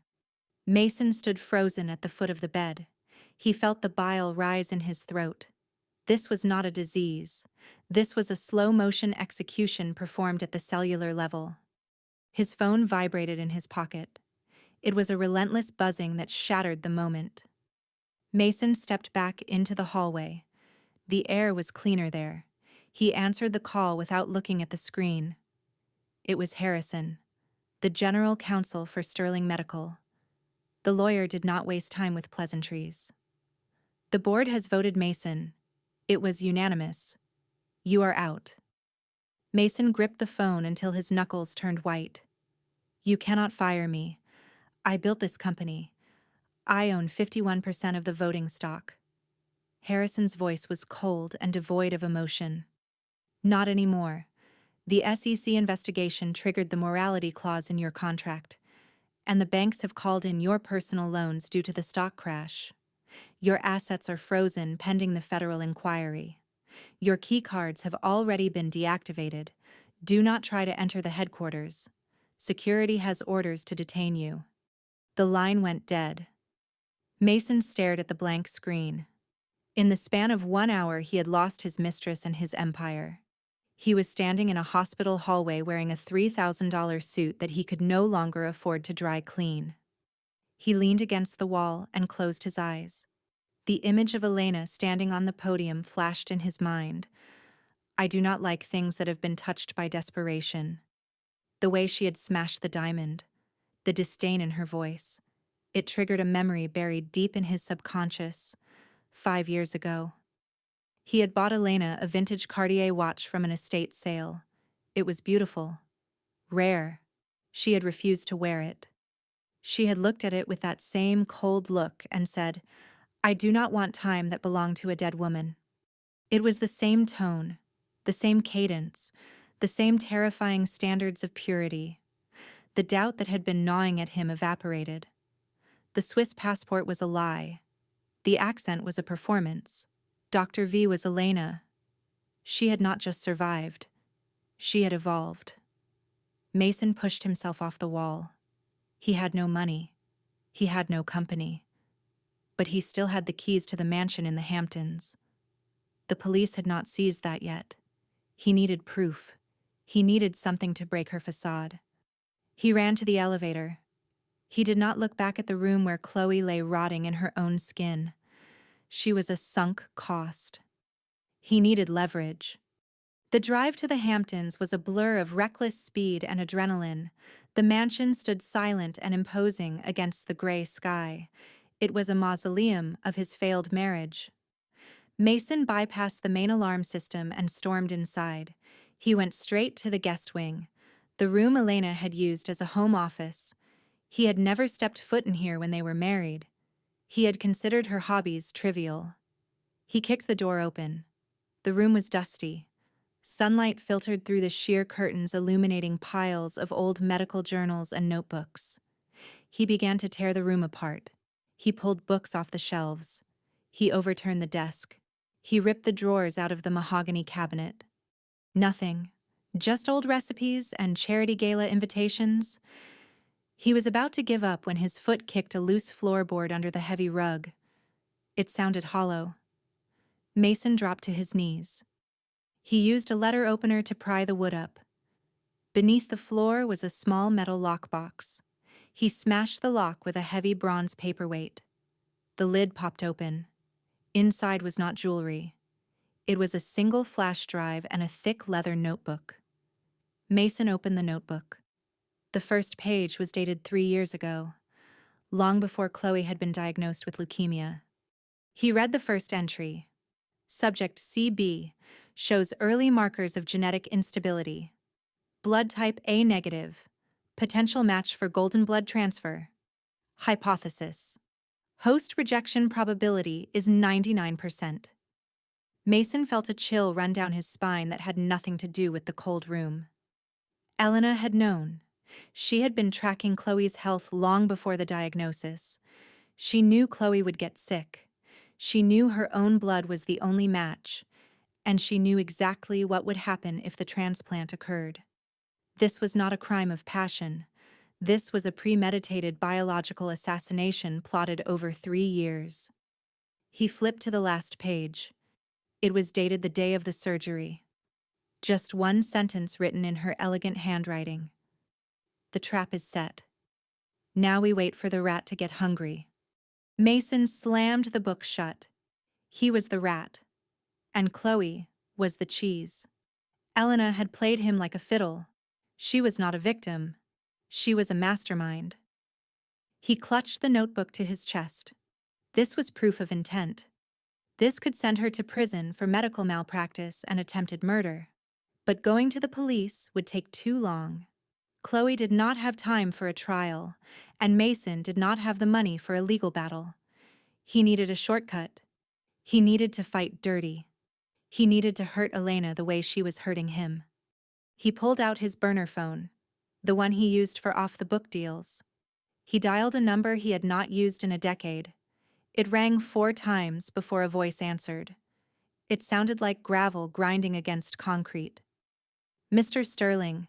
Mason stood frozen at the foot of the bed. He felt the bile rise in his throat. This was not a disease. This was a slow-motion execution performed at the cellular level. His phone vibrated in his pocket. It was a relentless buzzing that shattered the moment. Mason stepped back into the hallway. The air was cleaner there. He answered the call without looking at the screen. It was Harrison, the general counsel for Sterling Medical. The lawyer did not waste time with pleasantries. The board has voted Mason. It was unanimous. You are out. Mason gripped the phone until his knuckles turned white. You cannot fire me. I built this company. I own 51% of the voting stock. Harrison's voice was cold and devoid of emotion. Not anymore. The SEC investigation triggered the morality clause in your contract, and the banks have called in your personal loans due to the stock crash. Your assets are frozen pending the federal inquiry. Your key cards have already been deactivated. Do not try to enter the headquarters. Security has orders to detain you. The line went dead. Mason stared at the blank screen. In the span of 1 hour, he had lost his mistress and his empire. He was standing in a hospital hallway wearing a $3,000 suit that he could no longer afford to dry clean. He leaned against the wall and closed his eyes. The image of Elena standing on the podium flashed in his mind. I do not like things that have been touched by desperation. The way she had smashed the diamond, the disdain in her voice. It triggered a memory buried deep in his subconscious. 5 years ago. He had bought Elena a vintage Cartier watch from an estate sale. It was beautiful. Rare. She had refused to wear it. She had looked at it with that same cold look and said, I do not want time that belonged to a dead woman. It was the same tone, the same cadence, the same terrifying standards of purity. The doubt that had been gnawing at him evaporated. The Swiss passport was a lie. The accent was a performance. Dr. V was Elena. She had not just survived. She had evolved. Mason pushed himself off the wall. He had no money. He had no company. But he still had the keys to the mansion in the Hamptons. The police had not seized that yet. He needed proof. He needed something to break her facade. He ran to the elevator. He did not look back at the room where Chloe lay rotting in her own skin. She was a sunk cost. He needed leverage. The drive to the Hamptons was a blur of reckless speed and adrenaline. The mansion stood silent and imposing against the gray sky. It was a mausoleum of his failed marriage. Mason bypassed the main alarm system and stormed inside. He went straight to the guest wing, the room Elena had used as a home office. He had never stepped foot in here when they were married. He had considered her hobbies trivial. He kicked the door open. The room was dusty. Sunlight filtered through the sheer curtains, illuminating piles of old medical journals and notebooks. He began to tear the room apart. He pulled books off the shelves. He overturned the desk. He ripped the drawers out of the mahogany cabinet. Nothing. Just old recipes and charity gala invitations. He was about to give up when his foot kicked a loose floorboard under the heavy rug. It sounded hollow. Mason dropped to his knees. He used a letter opener to pry the wood up. Beneath the floor was a small metal lockbox. He smashed the lock with a heavy bronze paperweight. The lid popped open. Inside was not jewelry. It was a single flash drive and a thick leather notebook. Mason opened the notebook. The first page was dated 3 years ago, long before Chloe had been diagnosed with leukemia. He read the first entry. Subject CB shows early markers of genetic instability. Blood type A negative. Potential match for golden blood transfer. Hypothesis. Host rejection probability is 99%. Mason felt a chill run down his spine that had nothing to do with the cold room. Elena had known. She had been tracking Chloe's health long before the diagnosis. She knew Chloe would get sick. She knew her own blood was the only match, and she knew exactly what would happen if the transplant occurred. This was not a crime of passion. This was a premeditated biological assassination plotted over 3 years. He flipped to the last page. It was dated the day of the surgery. Just one sentence written in her elegant handwriting. The trap is set. Now we wait for the rat to get hungry. Mason slammed the book shut. He was the rat, and Chloe was the cheese. Elena had played him like a fiddle. She was not a victim. She was a mastermind. He clutched the notebook to his chest. This was proof of intent. This could send her to prison for medical malpractice and attempted murder. But going to the police would take too long. Chloe did not have time for a trial, and Mason did not have the money for a legal battle. He needed a shortcut. He needed to fight dirty. He needed to hurt Elena the way she was hurting him. He pulled out his burner phone, the one he used for off-the-book deals. He dialed a number he had not used in a decade. It rang 4 times before a voice answered. It sounded like gravel grinding against concrete. Mr. Sterling,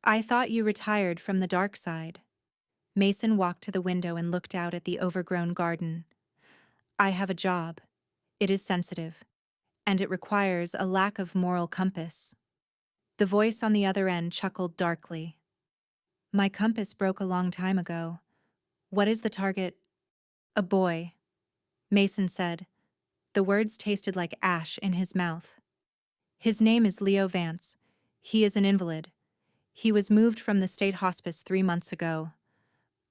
I thought you retired from the dark side. Mason walked to the window and looked out at the overgrown garden. I have a job. It is sensitive, and it requires a lack of moral compass. The voice on the other end chuckled darkly. My compass broke a long time ago. What is the target? A boy, Mason said. The words tasted like ash in his mouth. His name is Leo Vance. He is an invalid. He was moved from the state hospice 3 months ago.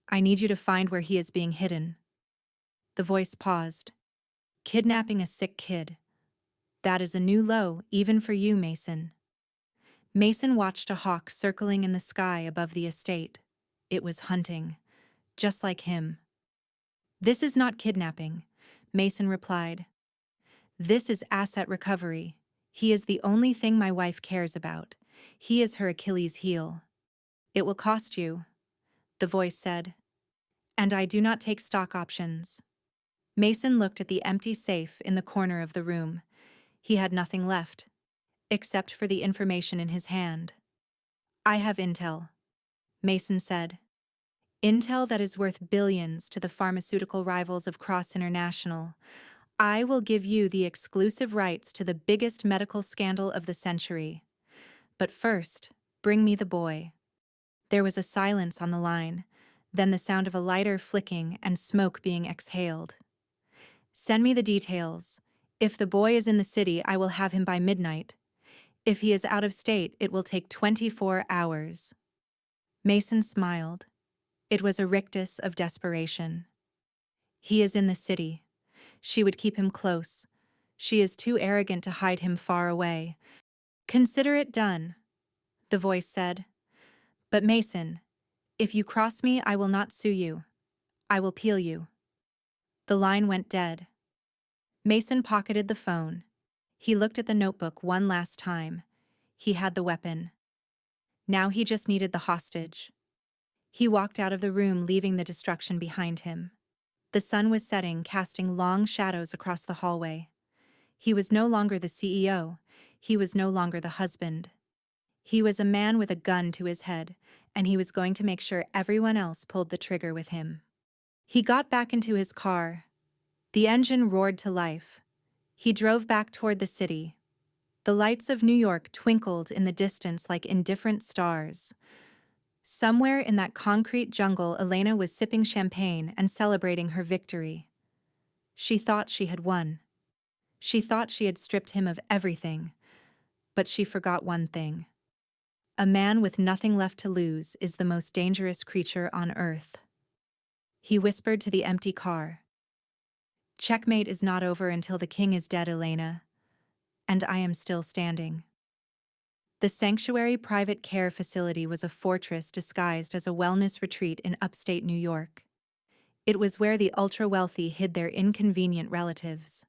I need you to find where he is being hidden. The voice paused. Kidnapping a sick kid. That is a new low, even for you, Mason. Mason watched a hawk circling in the sky above the estate. It was hunting, just like him. This is not kidnapping, Mason replied. This is asset recovery. He is the only thing my wife cares about. He is her Achilles heel. It will cost you, the voice said. And I do not take stock options. Mason looked at the empty safe in the corner of the room. He had nothing left, except for the information in his hand. I have intel, Mason said. Intel that is worth billions to the pharmaceutical rivals of Cross International. I will give you the exclusive rights to the biggest medical scandal of the century. But first, bring me the boy. There was a silence on the line, then the sound of a lighter flicking and smoke being exhaled. Send me the details. If the boy is in the city, I will have him by midnight. If he is out of state, it will take 24 hours. Mason smiled. It was a rictus of desperation. He is in the city. She would keep him close. She is too arrogant to hide him far away. Consider it done, the voice said. But Mason, if you cross me, I will not sue you. I will peel you. The line went dead. Mason pocketed the phone. He looked at the notebook one last time. He had the weapon. Now he just needed the hostage. He walked out of the room, leaving the destruction behind him. The sun was setting, casting long shadows across the hallway. He was no longer the CEO. He was no longer the husband. He was a man with a gun to his head, and he was going to make sure everyone else pulled the trigger with him. He got back into his car. The engine roared to life. He drove back toward the city. The lights of New York twinkled in the distance like indifferent stars. Somewhere in that concrete jungle, Elena was sipping champagne and celebrating her victory. She thought she had won. She thought she had stripped him of everything. But she forgot one thing. A man with nothing left to lose is the most dangerous creature on earth. He whispered to the empty car. Checkmate is not over until the king is dead, Elena. And I am still standing. The Sanctuary Private Care Facility was a fortress disguised as a wellness retreat in upstate New York. It was where the ultra-wealthy hid their inconvenient relatives.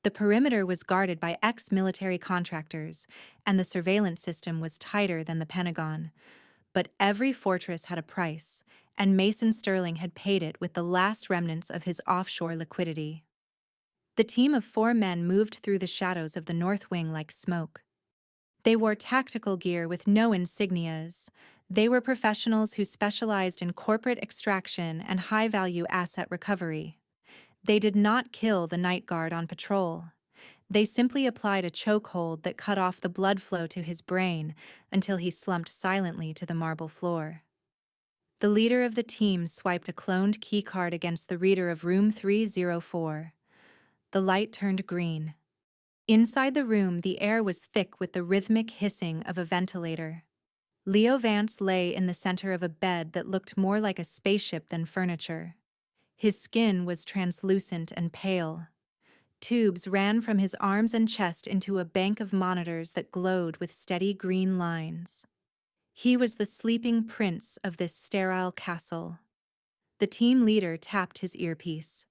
The perimeter was guarded by ex-military contractors, and the surveillance system was tighter than the Pentagon. But every fortress had a price, and Mason Sterling had paid it with the last remnants of his offshore liquidity. The team of 4 men moved through the shadows of the North Wing like smoke. They wore tactical gear with no insignias. They were professionals who specialized in corporate extraction and high-value asset recovery. They did not kill the night guard on patrol. They simply applied a chokehold that cut off the blood flow to his brain until he slumped silently to the marble floor. The leader of the team swiped a cloned keycard against the reader of room 304. The light turned green. Inside the room, the air was thick with the rhythmic hissing of a ventilator. Leo Vance lay in the center of a bed that looked more like a spaceship than furniture. His skin was translucent and pale. Tubes ran from his arms and chest into a bank of monitors that glowed with steady green lines. He was the sleeping prince of this sterile castle. The team leader tapped his earpiece.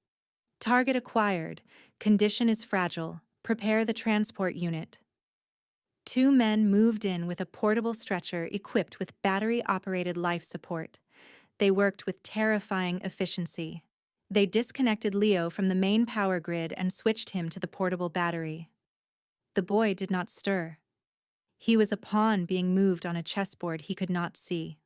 Target acquired. Condition is fragile. Prepare the transport unit. 2 men moved in with a portable stretcher equipped with battery-operated life support. They worked with terrifying efficiency. They disconnected Leo from the main power grid and switched him to the portable battery. The boy did not stir. He was a pawn being moved on a chessboard he could not see.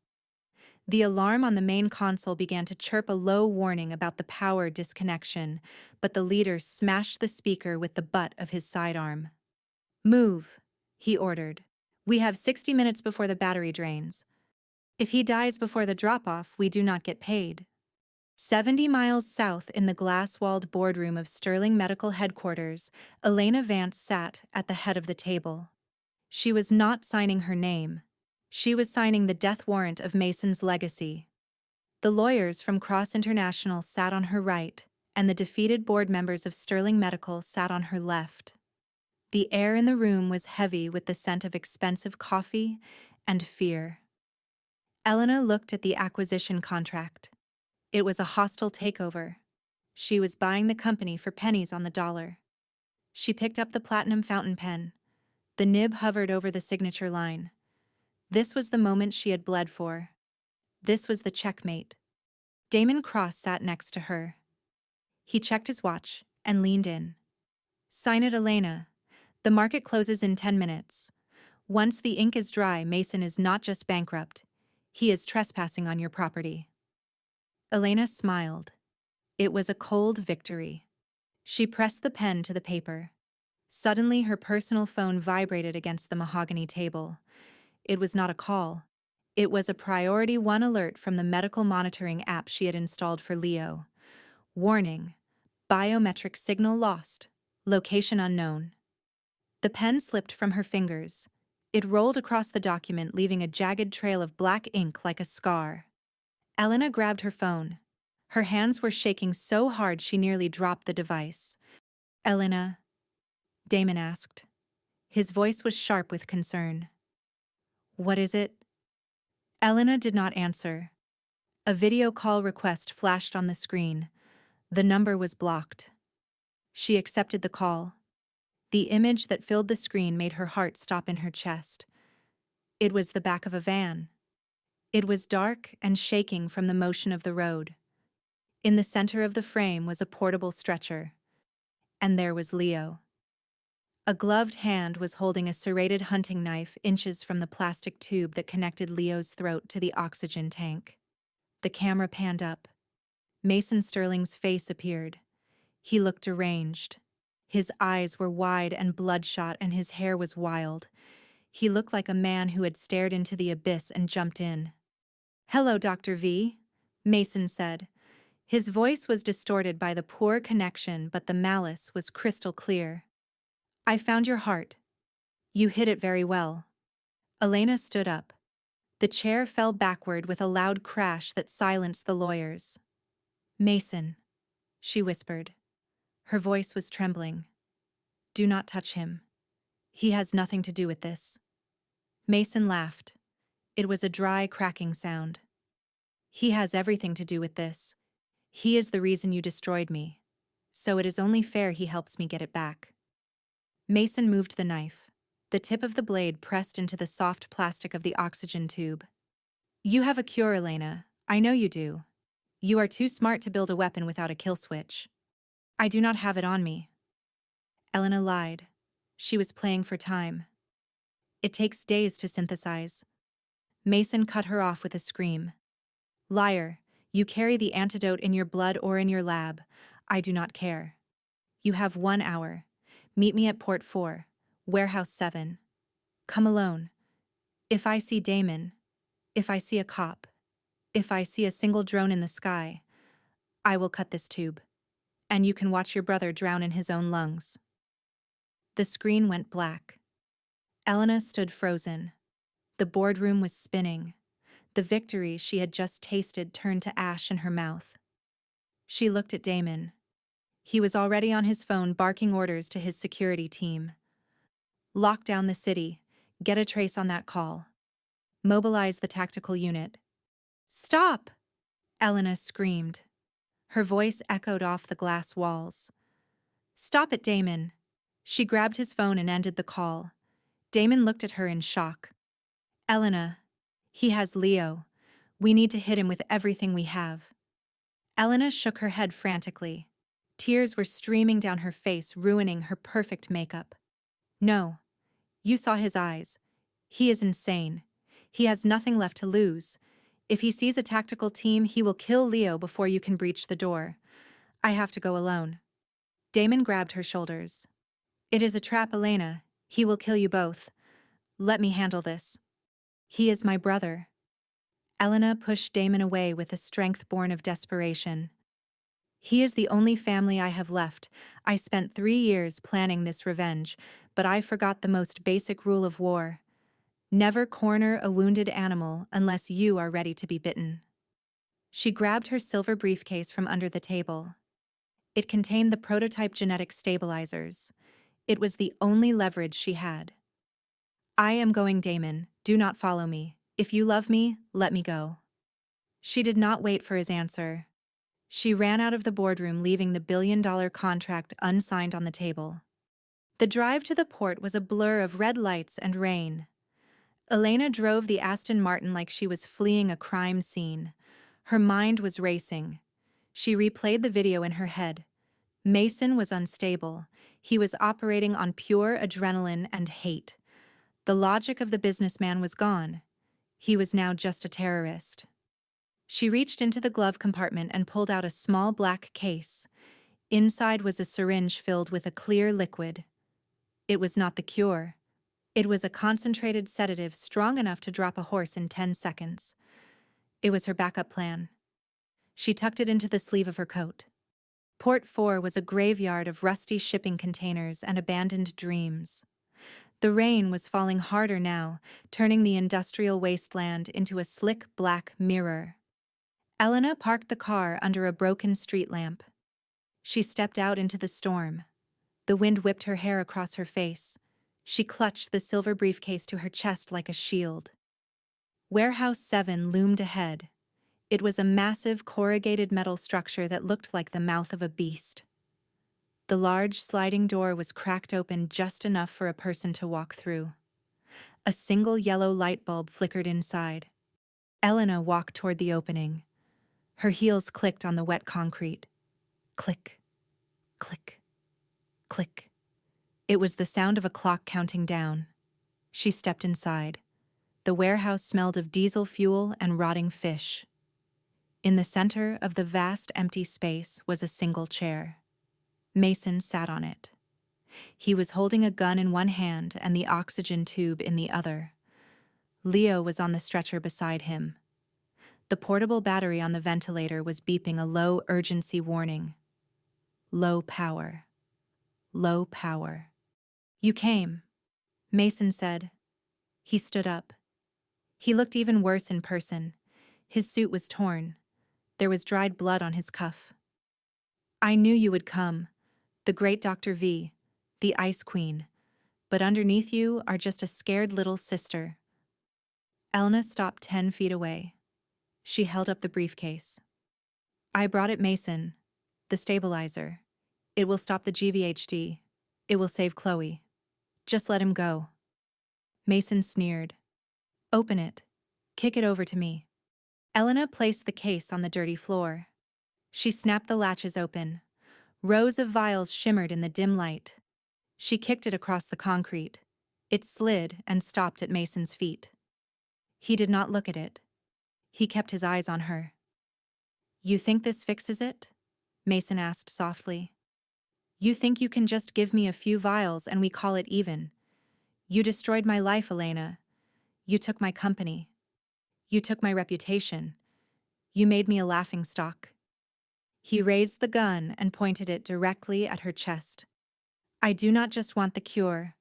The alarm on the main console began to chirp a low warning about the power disconnection, but the leader smashed the speaker with the butt of his sidearm. Move, he ordered. We have 60 minutes before the battery drains. If he dies before the drop-off, we do not get paid. 70 miles south in the glass-walled boardroom of Sterling Medical Headquarters, Elena Vance sat at the head of the table. She was not signing her name. She was signing the death warrant of Mason's legacy. The lawyers from Cross International sat on her right, and the defeated board members of Sterling Medical sat on her left. The air in the room was heavy with the scent of expensive coffee and fear. Elena looked at the acquisition contract. It was a hostile takeover. She was buying the company for pennies on the dollar. She picked up the platinum fountain pen. The nib hovered over the signature line. This was the moment she had bled for. This was the checkmate. Damon Cross sat next to her. He checked his watch and leaned in. Sign it, Elena. The market closes in 10 minutes. Once the ink is dry, Mason is not just bankrupt. He is trespassing on your property. Elena smiled. It was a cold victory. She pressed the pen to the paper. Suddenly, her personal phone vibrated against the mahogany table. It was not a call. It was a Priority 1 alert from the medical monitoring app she had installed for Leo. Warning: biometric signal lost. Location unknown. The pen slipped from her fingers. It rolled across the document, leaving a jagged trail of black ink like a scar. Elena grabbed her phone. Her hands were shaking so hard she nearly dropped the device. Elena, Damon asked. His voice was sharp with concern. What is it? Elena did not answer. A video call request flashed on the screen. The number was blocked. She accepted the call. The image that filled the screen made her heart stop in her chest. It was the back of a van. It was dark and shaking from the motion of the road. In the center of the frame was a portable stretcher. And there was Leo. A gloved hand was holding a serrated hunting knife inches from the plastic tube that connected Leo's throat to the oxygen tank. The camera panned up. Mason Sterling's face appeared. He looked deranged. His eyes were wide and bloodshot, and his hair was wild. He looked like a man who had stared into the abyss and jumped in. "Hello, Dr. V," Mason said. His voice was distorted by the poor connection, but the malice was crystal clear. "I found your heart. You hit it very well." Elena stood up. The chair fell backward with a loud crash that silenced the lawyers. "Mason," she whispered. Her voice was trembling. "Do not touch him. He has nothing to do with this." Mason laughed. It was a dry, cracking sound. "He has everything to do with this. He is the reason you destroyed me. So it is only fair he helps me get it back." Mason moved the knife. The tip of the blade pressed into the soft plastic of the oxygen tube. "You have a cure, Elena. I know you do. You are too smart to build a weapon without a kill switch." "I do not have it on me." Elena lied. She was playing for time. "It takes days to synthesize." Mason cut her off with a scream. "Liar, you carry the antidote in your blood or in your lab. I do not care. You have 1 hour. Meet me at Port 4, Warehouse 7. Come alone. If I see Damon, if I see a cop, if I see a single drone in the sky, I will cut this tube. And you can watch your brother drown in his own lungs." The screen went black. Elena stood frozen. The boardroom was spinning. The victory she had just tasted turned to ash in her mouth. She looked at Damon. He was already on his phone barking orders to his security team. "Lock down the city. Get a trace on that call. Mobilize the tactical unit." "Stop!" Elena screamed. Her voice echoed off the glass walls. "Stop it, Damon." She grabbed his phone and ended the call. Damon looked at her in shock. "Elena, he has Leo. We need to hit him with everything we have." Elena shook her head frantically. Tears were streaming down her face, ruining her perfect makeup. "No. You saw his eyes. He is insane. He has nothing left to lose. If he sees a tactical team, he will kill Leo before you can breach the door. I have to go alone." Damon grabbed her shoulders. "It is a trap, Elena. He will kill you both. Let me handle this. He is my brother." Elena pushed Damon away with a strength born of desperation. He is the only family I have left. I spent 3 years planning this revenge, but I forgot the most basic rule of war. Never corner a wounded animal unless you are ready to be bitten. She grabbed her silver briefcase from under the table. It contained the prototype genetic stabilizers. It was the only leverage she had. I am going, Damon. Do not follow me. If you love me, let me go. She did not wait for his answer. She ran out of the boardroom, leaving the billion-dollar contract unsigned on the table. The drive to the port was a blur of red lights and rain. Elena drove the Aston Martin like she was fleeing a crime scene. Her mind was racing. She replayed the video in her head. Mason was unstable. He was operating on pure adrenaline and hate. The logic of the businessman was gone. He was now just a terrorist. She reached into the glove compartment and pulled out a small black case. Inside was a syringe filled with a clear liquid. It was not the cure. It was a concentrated sedative strong enough to drop a horse in 10 seconds. It was her backup plan. She tucked it into the sleeve of her coat. Port 4 was a graveyard of rusty shipping containers and abandoned dreams. The rain was falling harder now, turning the industrial wasteland into a slick black mirror. Elena parked the car under a broken street lamp. She stepped out into the storm. The wind whipped her hair across her face. She clutched the silver briefcase to her chest like a shield. Warehouse 7 loomed ahead. It was a massive corrugated metal structure that looked like the mouth of a beast. The large sliding door was cracked open just enough for a person to walk through. A single yellow light bulb flickered inside. Elena walked toward the opening. Her heels clicked on the wet concrete. Click, click, click. It was the sound of a clock counting down. She stepped inside. The warehouse smelled of diesel fuel and rotting fish. In the center of the vast empty space was a single chair. Mason sat on it. He was holding a gun in one hand and the oxygen tube in the other. Leo was on the stretcher beside him. The portable battery on the ventilator was beeping a low urgency warning. Low power. Low power. You came, Mason said. He stood up. He looked even worse in person. His suit was torn. There was dried blood on his cuff. I knew you would come, the great Dr. V, the Ice Queen, but underneath you are just a scared little sister. Elena stopped 10 feet away. She held up the briefcase. I brought it, Mason. The stabilizer. It will stop the GVHD. It will save Chloe. Just let him go. Mason sneered. Open it. Kick it over to me. Elena placed the case on the dirty floor. She snapped the latches open. Rows of vials shimmered in the dim light. She kicked it across the concrete. It slid and stopped at Mason's feet. He did not look at it. He kept his eyes on her. You think this fixes it? Mason asked softly. You think you can just give me a few vials and we call it even? You destroyed my life, Elena. You took my company. You took my reputation. You made me a laughingstock. He raised the gun and pointed it directly at her chest. I do not just want the cure.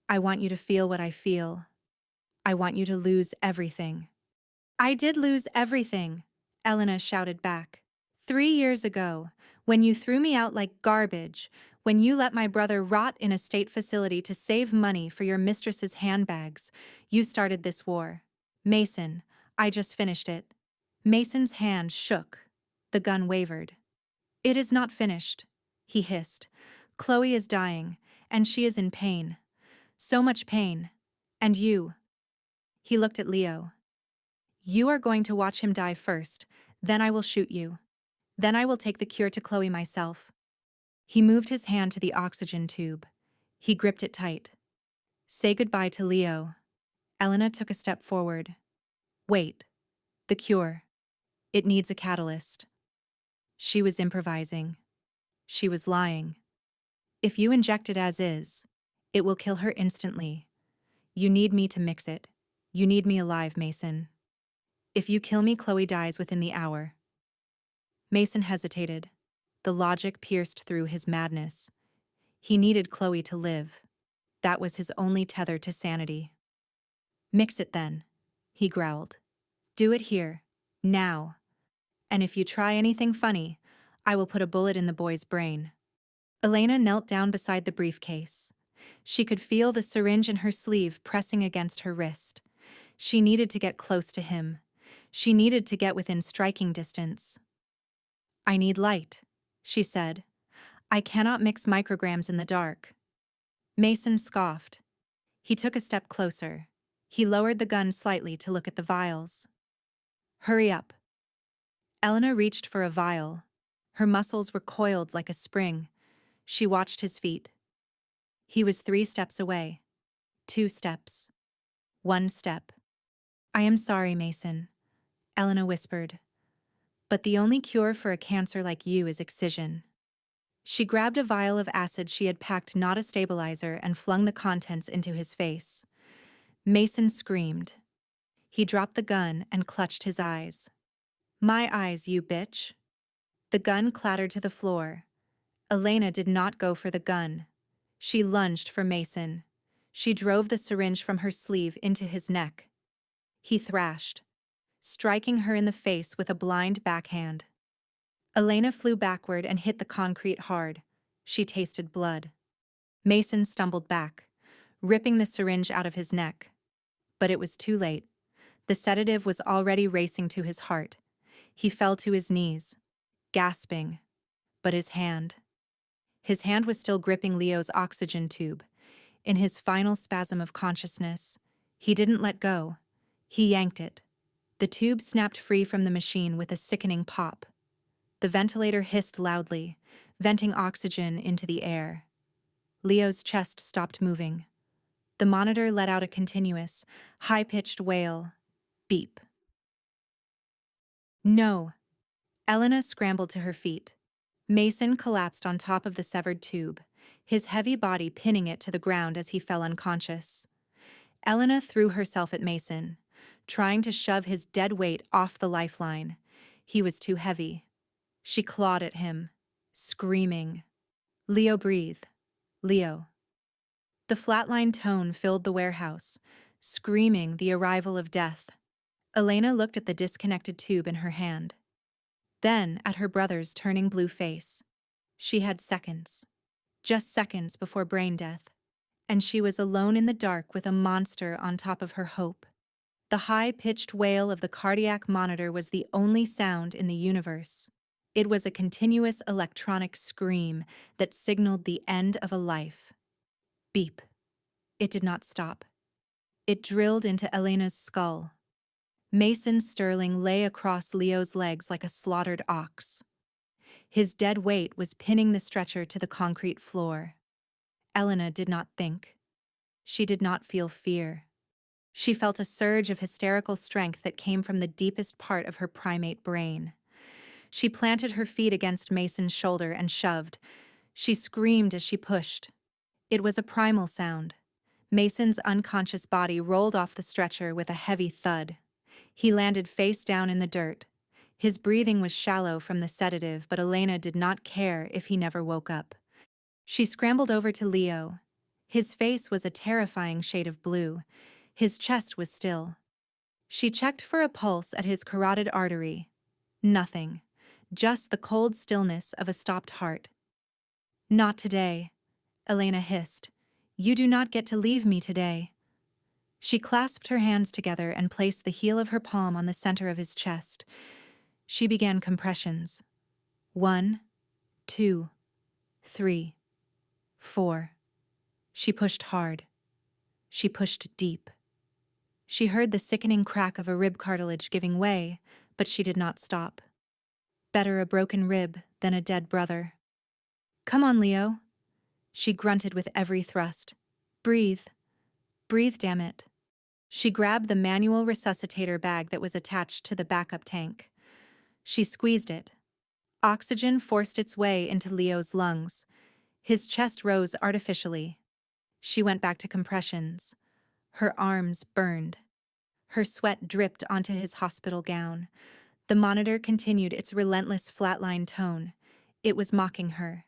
I want you to feel what I feel. I want you to lose everything. I did lose everything, Elena shouted back. 3 years ago, when you threw me out like garbage, when you let my brother rot in a state facility to save money for your mistress's handbags, you started this war. Mason, I just finished it. Mason's hand shook. The gun wavered. It is not finished, he hissed. Chloe is dying, and she is in pain. So much pain. And you. He looked at Leo. You are going to watch him die first, then I will shoot you. Then I will take the cure to Chloe myself. He moved his hand to the oxygen tube. He gripped it tight. Say goodbye to Leo. Elena took a step forward. Wait. The cure. It needs a catalyst. She was improvising. She was lying. If you inject it as is, it will kill her instantly. You need me to mix it. You need me alive, Mason. If you kill me, Chloe dies within the hour. Mason hesitated. The logic pierced through his madness. He needed Chloe to live. That was his only tether to sanity. Mix it then, he growled. Do it here, now. And if you try anything funny, I will put a bullet in the boy's brain. Elena knelt down beside the briefcase. She could feel the syringe in her sleeve pressing against her wrist. She needed to get close to him. She needed to get within striking distance. I need light, she said. I cannot mix micrograms in the dark. Mason scoffed. He took a step closer. He lowered the gun slightly to look at the vials. Hurry up. Elena reached for a vial. Her muscles were coiled like a spring. She watched his feet. He was 3 steps away. 2 steps. 1 step. I am sorry, Mason, Elena whispered. But the only cure for a cancer like you is excision. She grabbed a vial of acid she had packed, not a stabilizer, and flung the contents into his face. Mason screamed. He dropped the gun and clutched his eyes. My eyes, you bitch. The gun clattered to the floor. Elena did not go for the gun. She lunged for Mason. She drove the syringe from her sleeve into his neck. He thrashed, striking her in the face with a blind backhand. Elena flew backward and hit the concrete hard. She tasted blood. Mason stumbled back, ripping the syringe out of his neck. But it was too late. The sedative was already racing to his heart. He fell to his knees, gasping. But his hand was still gripping Leo's oxygen tube. In his final spasm of consciousness, he didn't let go. He yanked it. The tube snapped free from the machine with a sickening pop. The ventilator hissed loudly, venting oxygen into the air. Leo's chest stopped moving. The monitor let out a continuous, high-pitched wail. Beep. No. Elena scrambled to her feet. Mason collapsed on top of the severed tube, his heavy body pinning it to the ground as he fell unconscious. Elena threw herself at Mason, trying to shove his dead weight off the lifeline. He was too heavy. She clawed at him, screaming. Leo, breathe. Leo. The flatline tone filled the warehouse, screaming the arrival of death. Elena looked at the disconnected tube in her hand. Then at her brother's turning blue face. She had seconds. Just seconds before brain death. And she was alone in the dark with a monster on top of her hope. The high-pitched wail of the cardiac monitor was the only sound in the universe. It was a continuous electronic scream that signaled the end of a life. Beep. It did not stop. It drilled into Elena's skull. Mason Sterling lay across Leo's legs like a slaughtered ox. His dead weight was pinning the stretcher to the concrete floor. Elena did not think. She did not feel fear. She felt a surge of hysterical strength that came from the deepest part of her primate brain. She planted her feet against Mason's shoulder and shoved. She screamed as she pushed. It was a primal sound. Mason's unconscious body rolled off the stretcher with a heavy thud. He landed face down in the dirt. His breathing was shallow from the sedative, but Elena did not care if he never woke up. She scrambled over to Leo. His face was a terrifying shade of blue. His chest was still. She checked for a pulse at his carotid artery. Nothing. Just the cold stillness of a stopped heart. Not today, Elena hissed. You do not get to leave me today. She clasped her hands together and placed the heel of her palm on the center of his chest. She began compressions. 1, 2, 3, 4. She pushed hard. She pushed deep. She heard the sickening crack of a rib cartilage giving way, but she did not stop. Better a broken rib than a dead brother. Come on, Leo. She grunted with every thrust. Breathe. Breathe, damn it. She grabbed the manual resuscitator bag that was attached to the backup tank. She squeezed it. Oxygen forced its way into Leo's lungs. His chest rose artificially. She went back to compressions. Her arms burned. Her sweat dripped onto his hospital gown. The monitor continued its relentless flatline tone. It was mocking her.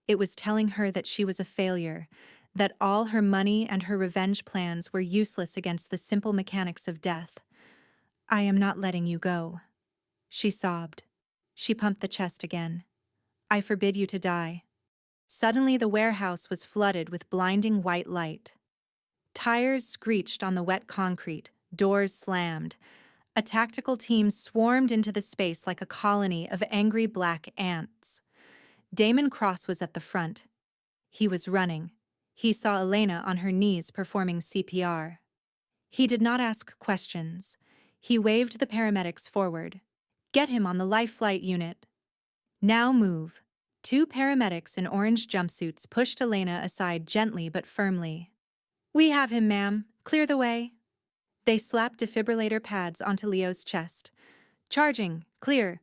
It was telling her that she was a failure, that all her money and her revenge plans were useless against the simple mechanics of death. "I am not letting you go," she sobbed. She pumped the chest again. "I forbid you to die." Suddenly the warehouse was flooded with blinding white light. Tires screeched on the wet concrete, doors slammed. A tactical team swarmed into the space like a colony of angry black ants. Damon Cross was at the front. He was running. He saw Elena on her knees performing CPR. He did not ask questions. He waved the paramedics forward. "Get him on the life flight unit." "Now move." Two paramedics in orange jumpsuits pushed Elena aside gently but firmly. "We have him, ma'am. Clear the way." They slapped defibrillator pads onto Leo's chest. "Charging. Clear."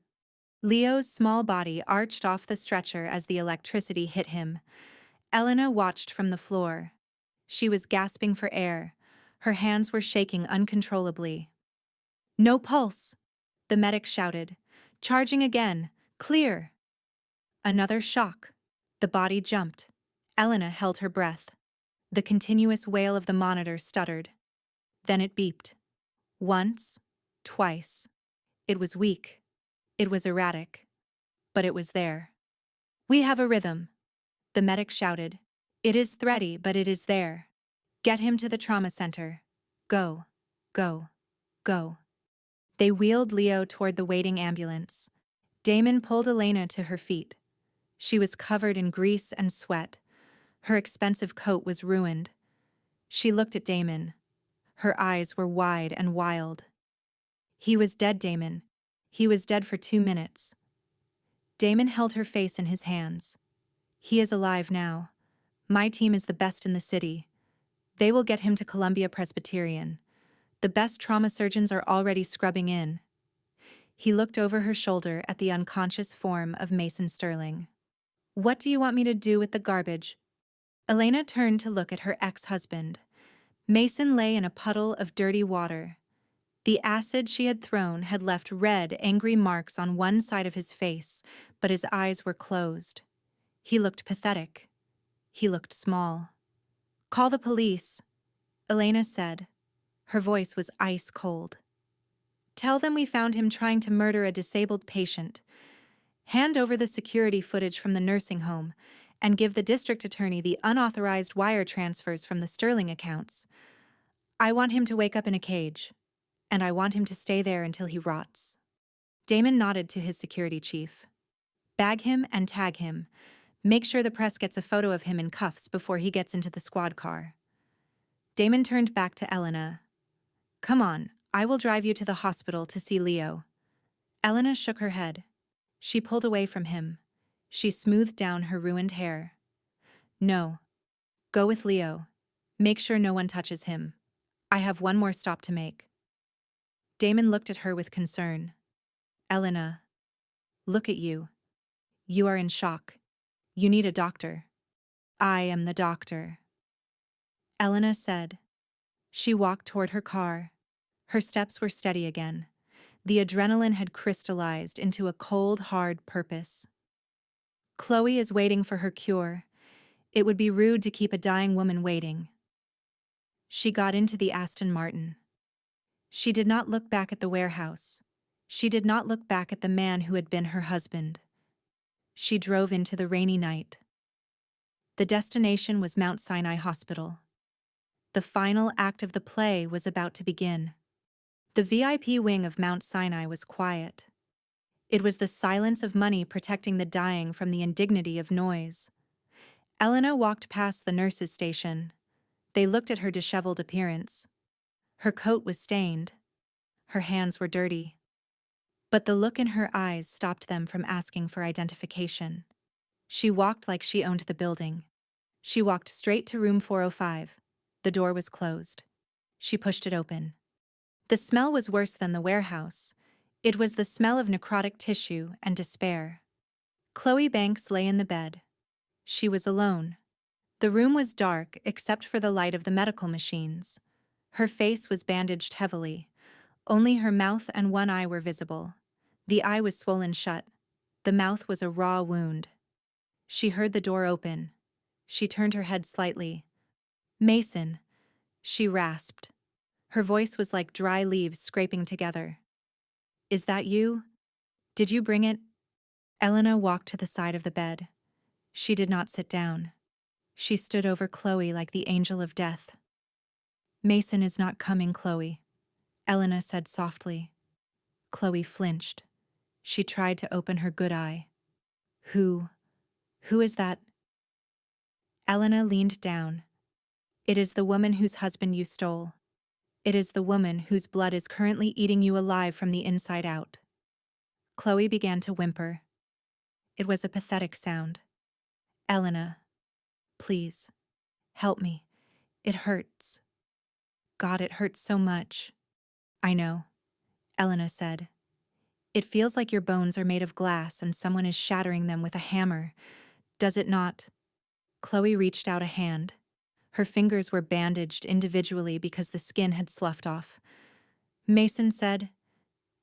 Leo's small body arched off the stretcher as the electricity hit him. Elena watched from the floor. She was gasping for air. Her hands were shaking uncontrollably. "No pulse," the medic shouted. "Charging again. Clear." Another shock. The body jumped. Elena held her breath. The continuous wail of the monitor stuttered. Then it beeped. Once, twice. It was weak. It was erratic. But it was there. "We have a rhythm," the medic shouted. "It is thready, but it is there. Get him to the trauma center. Go, go, go." They wheeled Leo toward the waiting ambulance. Damon pulled Elena to her feet. She was covered in grease and sweat. Her expensive coat was ruined. She looked at Damon. Her eyes were wide and wild. "He was dead, Damon. He was dead for 2 minutes." Damon held her face in his hands. "He is alive now. My team is the best in the city. They will get him to Columbia Presbyterian. The best trauma surgeons are already scrubbing in." He looked over her shoulder at the unconscious form of Mason Sterling. "What do you want me to do with the garbage?" Elena turned to look at her ex-husband. Mason lay in a puddle of dirty water. The acid she had thrown had left red, angry marks on one side of his face, but his eyes were closed. He looked pathetic. He looked small. "Call the police," Elena said. Her voice was ice cold. "Tell them we found him trying to murder a disabled patient. Hand over the security footage from the nursing home, and give the district attorney the unauthorized wire transfers from the Sterling accounts. I want him to wake up in a cage, and I want him to stay there until he rots." Damon nodded to his security chief. "Bag him and tag him. Make sure the press gets a photo of him in cuffs before he gets into the squad car." Damon turned back to Elena. "Come on, I will drive you to the hospital to see Leo." Elena shook her head. She pulled away from him. She smoothed down her ruined hair. "No. Go with Leo. Make sure no one touches him. I have one more stop to make." Damon looked at her with concern. "Elena, look at you. You are in shock. You need a doctor." "I am the doctor," Elena said. She walked toward her car. Her steps were steady again. The adrenaline had crystallized into a cold, hard purpose. "Chloe is waiting for her cure. It would be rude to keep a dying woman waiting." She got into the Aston Martin. She did not look back at the warehouse. She did not look back at the man who had been her husband. She drove into the rainy night. The destination was Mount Sinai Hospital. The final act of the play was about to begin. The VIP wing of Mount Sinai was quiet. It was the silence of money protecting the dying from the indignity of noise. Elena walked past the nurses' station. They looked at her disheveled appearance. Her coat was stained. Her hands were dirty. But the look in her eyes stopped them from asking for identification. She walked like she owned the building. She walked straight to room 405. The door was closed. She pushed it open. The smell was worse than the warehouse. It was the smell of necrotic tissue and despair. Chloe Banks lay in the bed. She was alone. The room was dark except for the light of the medical machines. Her face was bandaged heavily. Only her mouth and one eye were visible. The eye was swollen shut. The mouth was a raw wound. She heard the door open. She turned her head slightly. "Mason," she rasped. Her voice was like dry leaves scraping together. "Is that you? Did you bring it?" Elena walked to the side of the bed. She did not sit down. She stood over Chloe like the angel of death. "Mason is not coming, Chloe," Elena said softly. Chloe flinched. She tried to open her good eye. Who is that?" Elena leaned down. "It is the woman whose husband you stole. It is the woman whose blood is currently eating you alive from the inside out." Chloe began to whimper. It was a pathetic sound. "Elena, please, help me. It hurts. God, it hurts so much." "I know," Elena said. "It feels like your bones are made of glass and someone is shattering them with a hammer. Does it not?" Chloe reached out a hand. Her fingers were bandaged individually because the skin had sloughed off. "Mason said,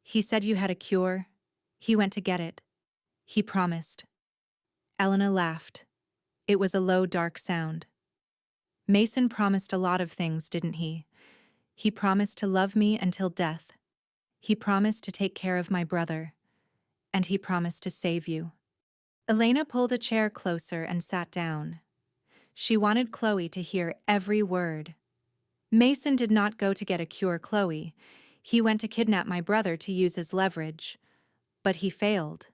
he said you had a cure. He went to get it. He promised." Elena laughed. It was a low, dark sound. "Mason promised a lot of things, didn't he? He promised to love me until death. He promised to take care of my brother. And he promised to save you." Elena pulled a chair closer and sat down. She wanted Chloe to hear every word. "Mason did not go to get a cure, Chloe. He went to kidnap my brother to use as leverage. But he failed.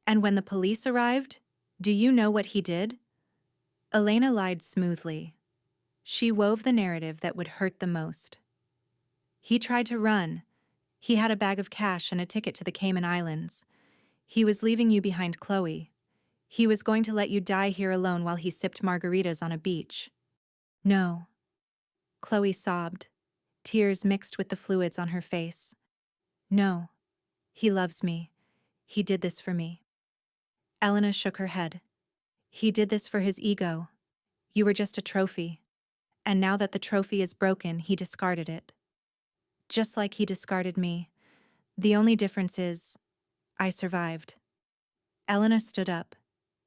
And when the police arrived, do you know what he did?" Elena lied smoothly. She wove the narrative that would hurt the most. "He tried to run. He had a bag of cash and a ticket to the Cayman Islands. He was leaving you behind, Chloe. He was going to let you die here alone while he sipped margaritas on a beach." "No." Chloe sobbed, tears mixed with the fluids on her face. "No. He loves me. He did this for me." Elena shook her head. "He did this for his ego. You were just a trophy. And now that the trophy is broken, he discarded it. Just like he discarded me. The only difference is, I survived." Elena stood up.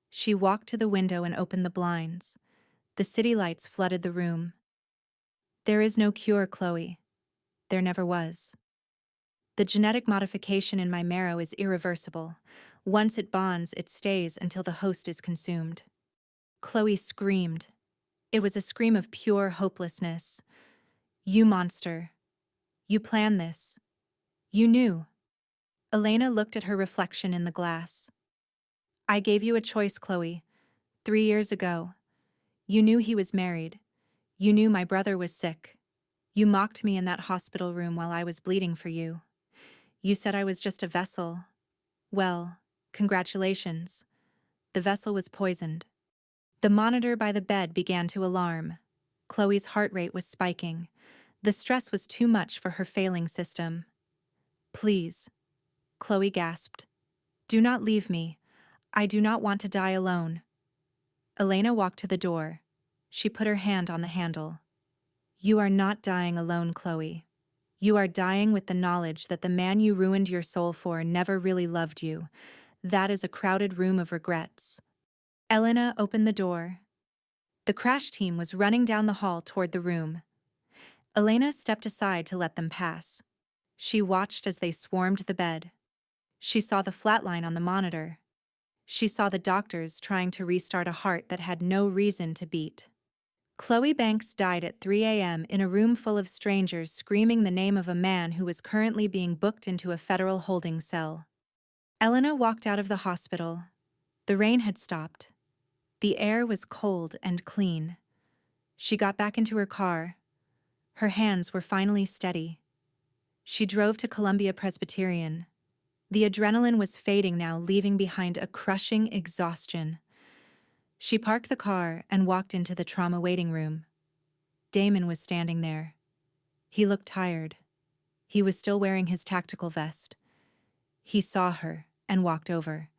She walked to the window and opened the blinds. The city lights flooded the room. "There is no cure, Chloe. There never was. The genetic modification in my marrow is irreversible. Once it bonds, it stays until the host is consumed." Chloe screamed. It was a scream of pure hopelessness. "You monster. You planned this. You knew." Elena looked at her reflection in the glass. "I gave you a choice, Chloe. 3 years ago. You knew he was married. You knew my brother was sick. You mocked me in that hospital room while I was bleeding for you. You said I was just a vessel. Well, congratulations. The vessel was poisoned." The monitor by the bed began to alarm. Chloe's heart rate was spiking. The stress was too much for her failing system. "Please," Chloe gasped. "Do not leave me. I do not want to die alone." Elena walked to the door. She put her hand on the handle. "You are not dying alone, Chloe. You are dying with the knowledge that the man you ruined your soul for never really loved you. That is a crowded room of regrets." Elena opened the door. The crash team was running down the hall toward the room. Elena stepped aside to let them pass. She watched as they swarmed the bed. She saw the flatline on the monitor. She saw the doctors trying to restart a heart that had no reason to beat. Chloe Banks died at 3 a.m. in a room full of strangers screaming the name of a man who was currently being booked into a federal holding cell. Elena walked out of the hospital. The rain had stopped. The air was cold and clean. She got back into her car. Her hands were finally steady. She drove to Columbia Presbyterian. The adrenaline was fading now, leaving behind a crushing exhaustion. She parked the car and walked into the trauma waiting room. Damon was standing there. He looked tired. He was still wearing his tactical vest. He saw her and walked over.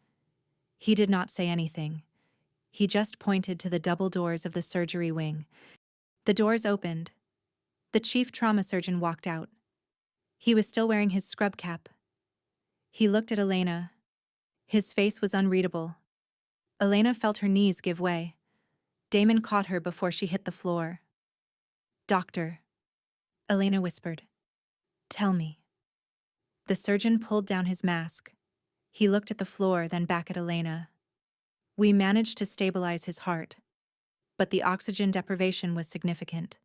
He did not say anything. He just pointed to the double doors of the surgery wing. The doors opened. The chief trauma surgeon walked out. He was still wearing his scrub cap. He looked at Elena. His face was unreadable. Elena felt her knees give way. Damon caught her before she hit the floor. "Doctor," Elena whispered. "Tell me." The surgeon pulled down his mask. He looked at the floor, then back at Elena. "We managed to stabilize his heart, but the oxygen deprivation was significant.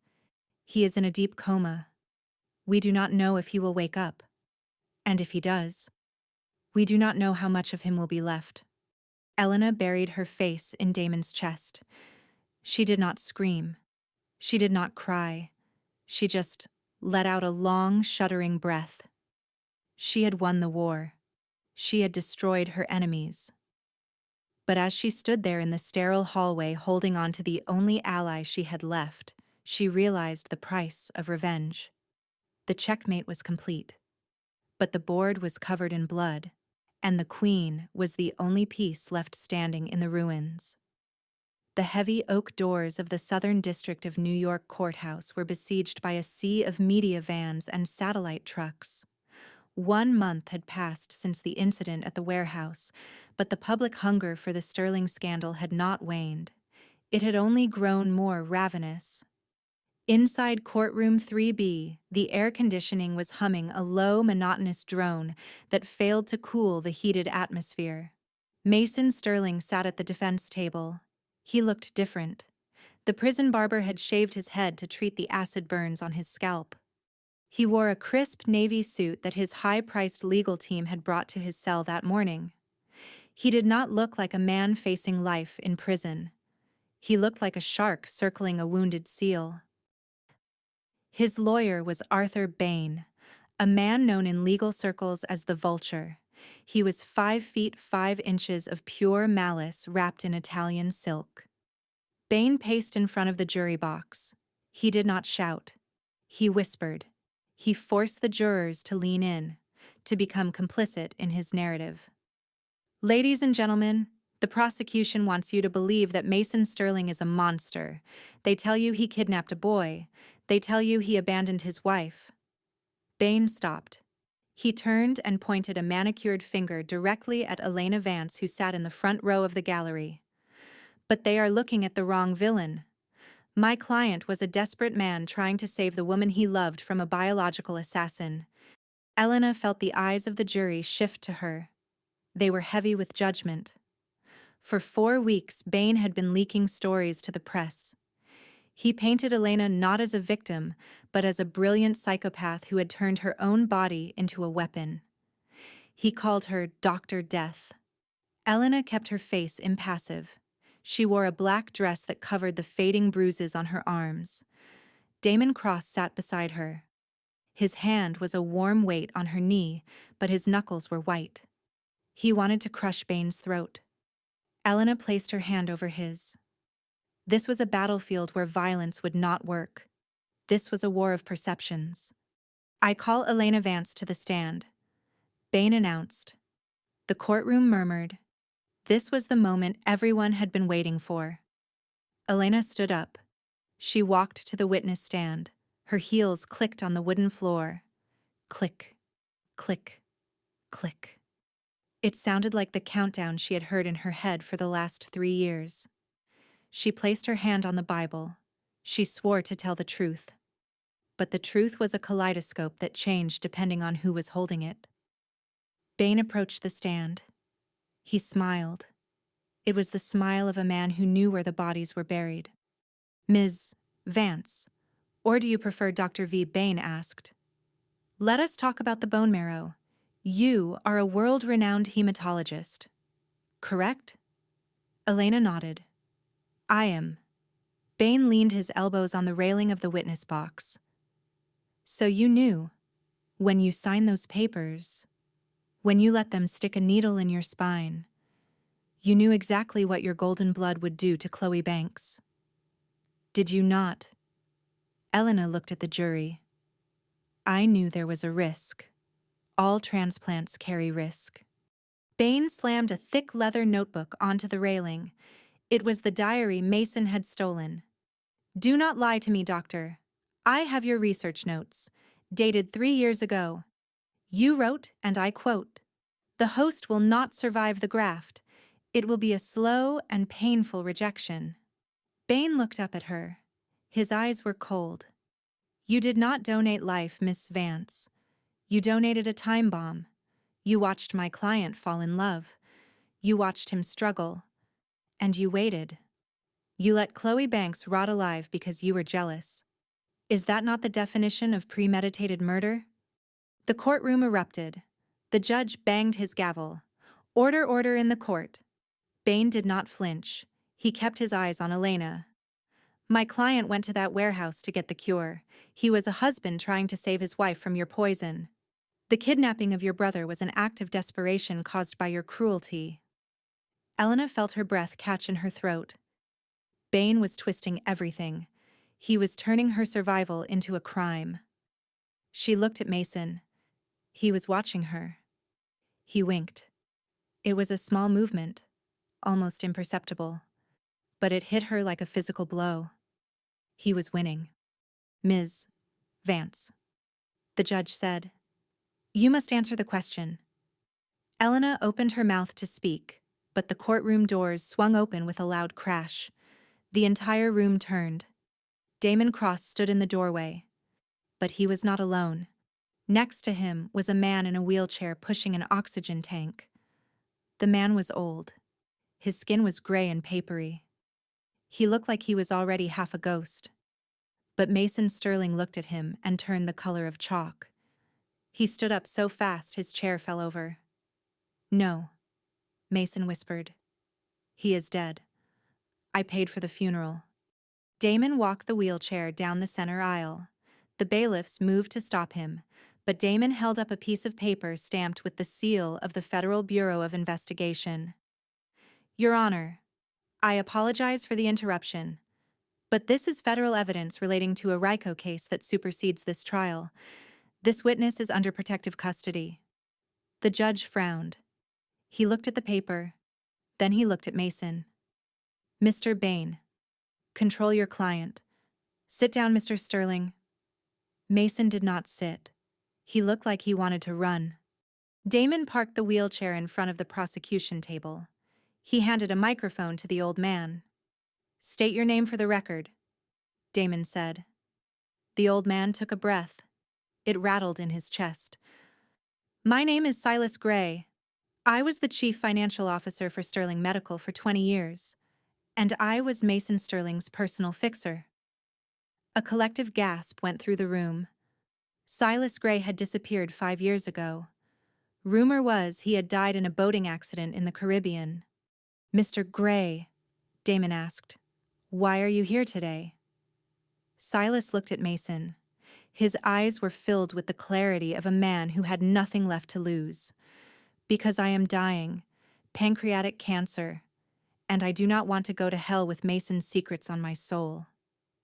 He is in a deep coma. We do not know if he will wake up. And if he does, we do not know how much of him will be left." Elena buried her face in Damon's chest. She did not scream. She did not cry. She just let out a long, shuddering breath. She had won the war. She had destroyed her enemies. But as she stood there in the sterile hallway holding on to the only ally she had left, she realized the price of revenge. The checkmate was complete. But the board was covered in blood, and the queen was the only piece left standing in the ruins. The heavy oak doors of the Southern District of New York courthouse were besieged by a sea of media vans and satellite trucks. 1 month had passed since the incident at the warehouse, but the public hunger for the Sterling scandal had not waned. It had only grown more ravenous. Inside courtroom 3B, the air conditioning was humming a low, monotonous drone that failed to cool the heated atmosphere. Mason Sterling sat at the defense table. He looked different. The prison barber had shaved his head to treat the acid burns on his scalp. He wore a crisp navy suit that his high-priced legal team had brought to his cell that morning. He did not look like a man facing life in prison. He looked like a shark circling a wounded seal. His lawyer was Arthur Bain, a man known in legal circles as the Vulture. He was 5 feet 5 inches of pure malice wrapped in Italian silk. Bain paced in front of the jury box. He did not shout. He whispered. He forced the jurors to lean in, to become complicit in his narrative. "Ladies and gentlemen, the prosecution wants you to believe that Mason Sterling is a monster. They tell you he kidnapped a boy. They tell you he abandoned his wife." Bain stopped. He turned and pointed a manicured finger directly at Elena Vance, who sat in the front row of the gallery. "But they are looking at the wrong villain. My client was a desperate man trying to save the woman he loved from a biological assassin." Elena felt the eyes of the jury shift to her. They were heavy with judgment. For 4 weeks, Bain had been leaking stories to the press. He painted Elena not as a victim, but as a brilliant psychopath who had turned her own body into a weapon. He called her Dr. Death. Elena kept her face impassive. She wore a black dress that covered the fading bruises on her arms. Damon Cross sat beside her. His hand was a warm weight on her knee, but his knuckles were white. He wanted to crush Bain's throat. Elena placed her hand over his. This was a battlefield where violence would not work. This was a war of perceptions. "I call Elena Vance to the stand," Bain announced. The courtroom murmured. This was the moment everyone had been waiting for. Elena stood up. She walked to the witness stand. Her heels clicked on the wooden floor. Click, click, click. It sounded like the countdown she had heard in her head for the last 3 years. She placed her hand on the Bible. She swore to tell the truth. But the truth was a kaleidoscope that changed depending on who was holding it. Bain approached the stand. He smiled. It was the smile of a man who knew where the bodies were buried. "Ms. Vance, or do you prefer Dr. V?" Bain asked. "Let us talk about the bone marrow. You are a world-renowned hematologist, correct?" Elena nodded. "I am." Bain leaned his elbows on the railing of the witness box. "So you knew, when you signed those papers, when you let them stick a needle in your spine, you knew exactly what your golden blood would do to Chloe Banks. Did you not?" Elena looked at the jury. "I knew there was a risk. All transplants carry risk." Bain slammed a thick leather notebook onto the railing. It was the diary Mason had stolen. "Do not lie to me, doctor. I have your research notes, dated 3 years ago. You wrote, and I quote, "The host will not survive the graft. It will be a slow and painful rejection." Bain looked up at her. His eyes were cold. "You did not donate life, Miss Vance. You donated a time bomb. You watched my client fall in love. You watched him struggle. And you waited. You let Chloe Banks rot alive because you were jealous. Is that not the definition of premeditated murder?" The courtroom erupted. The judge banged his gavel. "Order, order in the court." Bain did not flinch. He kept his eyes on Elena. "My client went to that warehouse to get the cure. He was a husband trying to save his wife from your poison. The kidnapping of your brother was an act of desperation caused by your cruelty." Elena felt her breath catch in her throat. Bain was twisting everything. He was turning her survival into a crime. She looked at Mason. He was watching her. He winked. It was a small movement, almost imperceptible, but it hit her like a physical blow. He was winning. "Ms. Vance," the judge said, "you must answer the question." Elena opened her mouth to speak, but the courtroom doors swung open with a loud crash. The entire room turned. Damon Cross stood in the doorway. But he was not alone. Next to him was a man in a wheelchair pushing an oxygen tank. The man was old. His skin was gray and papery. He looked like he was already half a ghost. But Mason Sterling looked at him and turned the color of chalk. He stood up so fast his chair fell over. "No," Mason whispered. "He is dead. I paid for the funeral." Damon walked the wheelchair down the center aisle. The bailiffs moved to stop him, but Damon held up a piece of paper stamped with the seal of the Federal Bureau of Investigation. "Your Honor, I apologize for the interruption, but this is federal evidence relating to a RICO case that supersedes this trial. This witness is under protective custody." The judge frowned. He looked at the paper, then he looked at Mason. "Mr. Bain, control your client. Sit down, Mr. Sterling." Mason did not sit. He looked like he wanted to run. Damon parked the wheelchair in front of the prosecution table. He handed a microphone to the old man. "State your name for the record," Damon said. The old man took a breath. It rattled in his chest. "My name is Silas Gray. I was the chief financial officer for Sterling Medical for 20 years, and I was Mason Sterling's personal fixer." A collective gasp went through the room. Silas Gray had disappeared 5 years ago. Rumor was he had died in a boating accident in the Caribbean. "Mr. Gray," Damon asked, "why are you here today?" Silas looked at Mason. His eyes were filled with the clarity of a man who had nothing left to lose. "Because I am dying, pancreatic cancer, and I do not want to go to hell with Mason's secrets on my soul."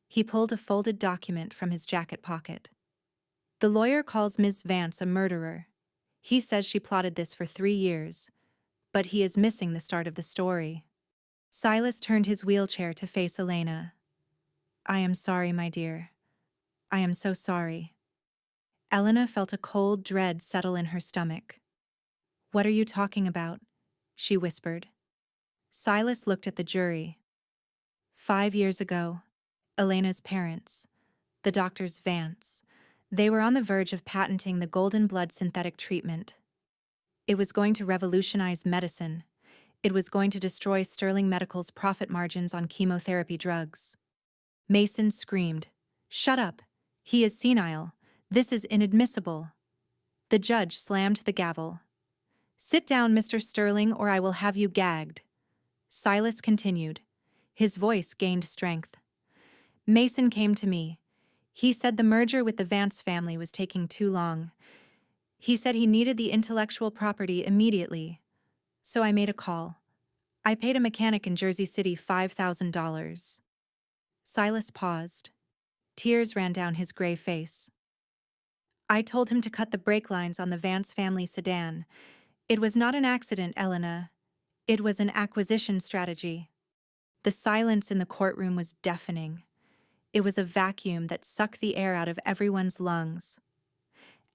He pulled a folded document from his jacket pocket. "The lawyer calls Ms. Vance a murderer. He says she plotted this for 3 years, but he is missing the start of the story." Silas turned his wheelchair to face Elena. "I am sorry, my dear. I am so sorry." Elena felt a cold dread settle in her stomach. "What are you talking about?" she whispered. Silas looked at the jury. 5 years ago, Elena's parents, the doctors Vance, they were on the verge of patenting the golden blood synthetic treatment. It was going to revolutionize medicine. It was going to destroy Sterling Medical's profit margins on chemotherapy drugs. Mason screamed, "Shut up! He is senile. This is inadmissible." The judge slammed the gavel. "Sit down, Mr. Sterling, or I will have you gagged." Silas continued. His voice gained strength. "Mason came to me. He said the merger with the Vance family was taking too long. He said he needed the intellectual property immediately. So I made a call. I paid a mechanic in Jersey City $5,000. Silas paused. Tears ran down his gray face. "I told him to cut the brake lines on the Vance family sedan. It was not an accident, Elena. It was an acquisition strategy." The silence in the courtroom was deafening. It was a vacuum that sucked the air out of everyone's lungs.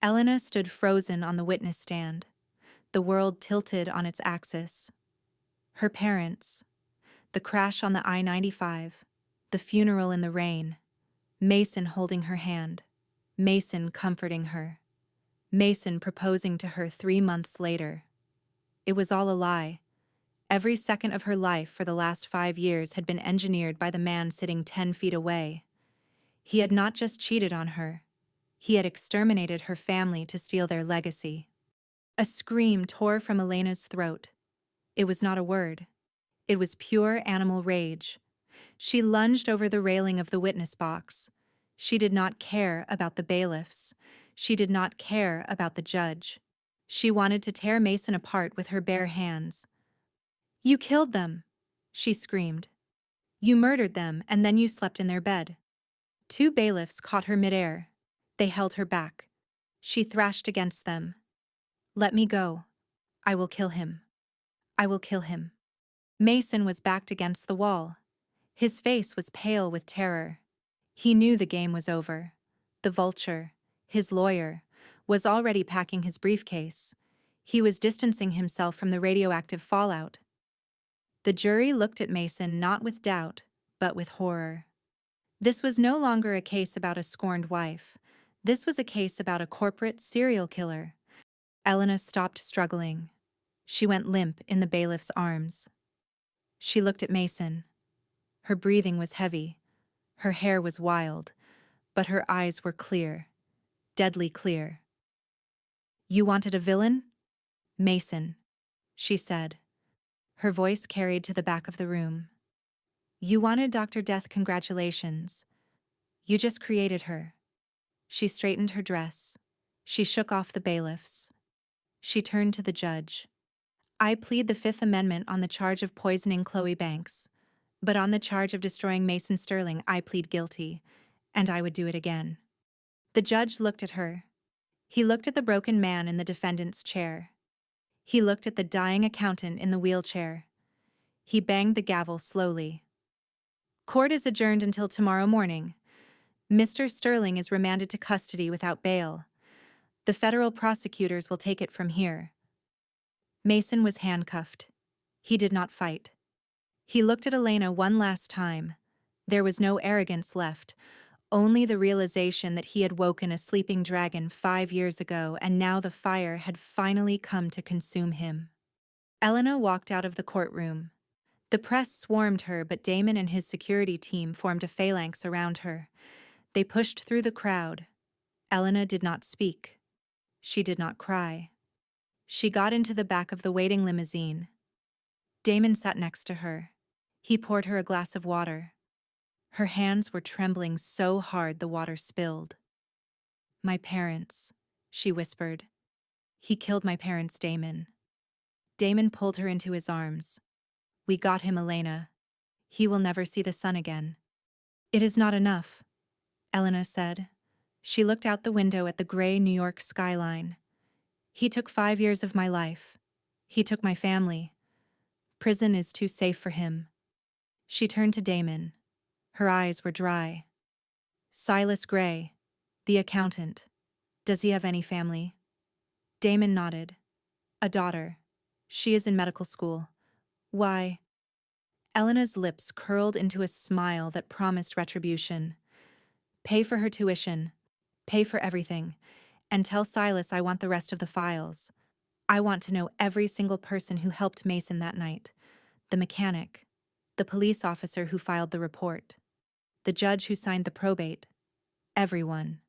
Elena stood frozen on the witness stand, the world tilted on its axis. Her parents, the crash on the I-95, the funeral in the rain, Mason holding her hand, Mason comforting her, Mason proposing to her 3 months later. It was all a lie. Every second of her life for the last 5 years had been engineered by the man sitting 10 feet away. He had not just cheated on her. He had exterminated her family to steal their legacy. A scream tore from Elena's throat. It was not a word. It was pure animal rage. She lunged over the railing of the witness box. She did not care about the bailiffs. She did not care about the judge. She wanted to tear Mason apart with her bare hands. "You killed them," she screamed. "You murdered them, and then you slept in their bed." 2 bailiffs caught her midair. They held her back. She thrashed against them. "Let me go. I will kill him. I will kill him." Mason was backed against the wall. His face was pale with terror. He knew the game was over. The vulture, his lawyer, was already packing his briefcase. He was distancing himself from the radioactive fallout. The jury looked at Mason not with doubt, but with horror. This was no longer a case about a scorned wife. This was a case about a corporate serial killer. Elena stopped struggling. She went limp in the bailiff's arms. She looked at Mason. Her breathing was heavy. Her hair was wild, but her eyes were clear, deadly clear. "You wanted a villain?" "Mason," she said. Her voice carried to the back of the room. "You wanted Dr. Death, congratulations. You just created her." She straightened her dress. She shook off the bailiffs. She turned to the judge. "I plead the Fifth Amendment on the charge of poisoning Chloe Banks, but on the charge of destroying Mason Sterling, I plead guilty, and I would do it again." The judge looked at her. He looked at the broken man in the defendant's chair. He looked at the dying accountant in the wheelchair. He banged the gavel slowly. "Court is adjourned until tomorrow morning. Mr. Sterling is remanded to custody without bail. The federal prosecutors will take it from here." Mason was handcuffed. He did not fight. He looked at Elena one last time. There was no arrogance left, only the realization that he had woken a sleeping dragon 5 years ago, and now the fire had finally come to consume him. Elena walked out of the courtroom. The press swarmed her, but Damon and his security team formed a phalanx around her. They pushed through the crowd. Elena did not speak. She did not cry. She got into the back of the waiting limousine. Damon sat next to her. He poured her a glass of water. Her hands were trembling so hard the water spilled. "My parents," she whispered. "He killed my parents, Damon." Damon pulled her into his arms. "We got him, Elena. He will never see the sun again." "It is not enough," Elena said. She looked out the window at the gray New York skyline. "He took 5 years of my life. He took my family. Prison is too safe for him." She turned to Damon. Her eyes were dry. "Silas Gray, the accountant. Does he have any family?" Damon nodded. "A daughter. She is in medical school." "Why?" Elena's lips curled into a smile that promised retribution. "Pay for her tuition. Pay for everything. And tell Silas I want the rest of the files. I want to know every single person who helped Mason that night. The mechanic. The police officer who filed the report. The judge who signed the probate. Everyone."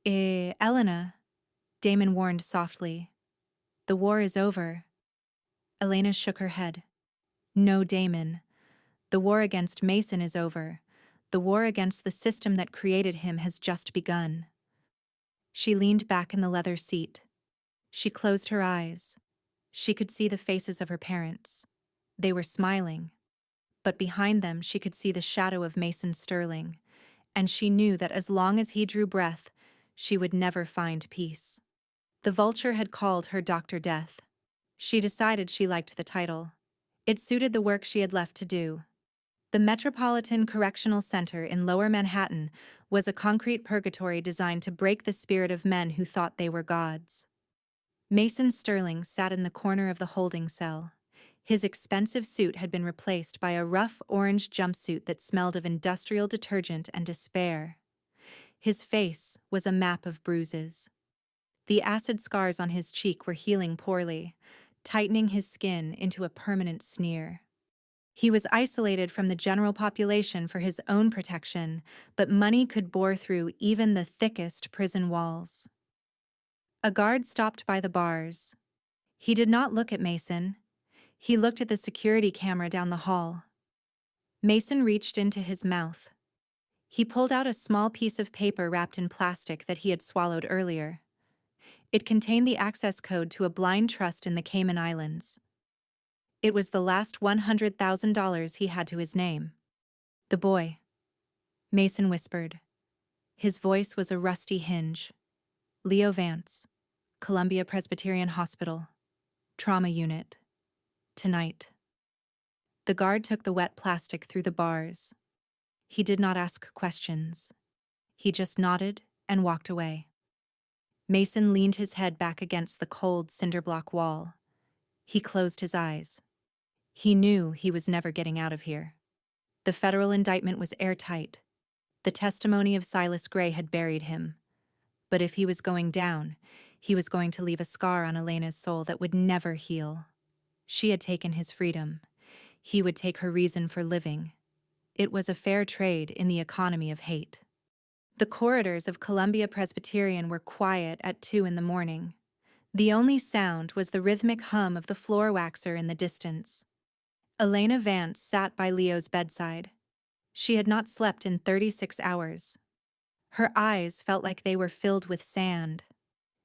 Elena," Damon warned softly. "The war is over." Elena shook her head. "No, Damon. The war against Mason is over. The war against the system that created him has just begun." She leaned back in the leather seat. She closed her eyes. She could see the faces of her parents. They were smiling. But behind them she could see the shadow of Mason Sterling, and she knew that as long as he drew breath, she would never find peace. The vulture had called her Dr. Death. She decided she liked the title. It suited the work she had left to do. The Metropolitan Correctional Center in Lower Manhattan was a concrete purgatory designed to break the spirit of men who thought they were gods. Mason Sterling sat in the corner of the holding cell. His expensive suit had been replaced by a rough orange jumpsuit that smelled of industrial detergent and despair. His face was a map of bruises. The acid scars on his cheek were healing poorly, tightening his skin into a permanent sneer. He was isolated from the general population for his own protection, but money could bore through even the thickest prison walls. A guard stopped by the bars. He did not look at Mason. He looked at the security camera down the hall. Mason reached into his mouth. He pulled out a small piece of paper wrapped in plastic that he had swallowed earlier. It contained the access code to a blind trust in the Cayman Islands. It was the last $100,000 he had to his name. "The boy," Mason whispered. His voice was a rusty hinge. "Leo Vance, Columbia Presbyterian Hospital, Trauma Unit. Tonight." The guard took the wet plastic through the bars. He did not ask questions. He just nodded and walked away. Mason leaned his head back against the cold cinder-block wall. He closed his eyes. He knew he was never getting out of here. The federal indictment was airtight. The testimony of Silas Gray had buried him. But if he was going down, he was going to leave a scar on Elena's soul that would never heal. She had taken his freedom. He would take her reason for living. It was a fair trade in the economy of hate. The corridors of Columbia Presbyterian were quiet at 2 in the morning. The only sound was the rhythmic hum of the floor waxer in the distance. Elena Vance sat by Leo's bedside. She had not slept in 36 hours. Her eyes felt like they were filled with sand.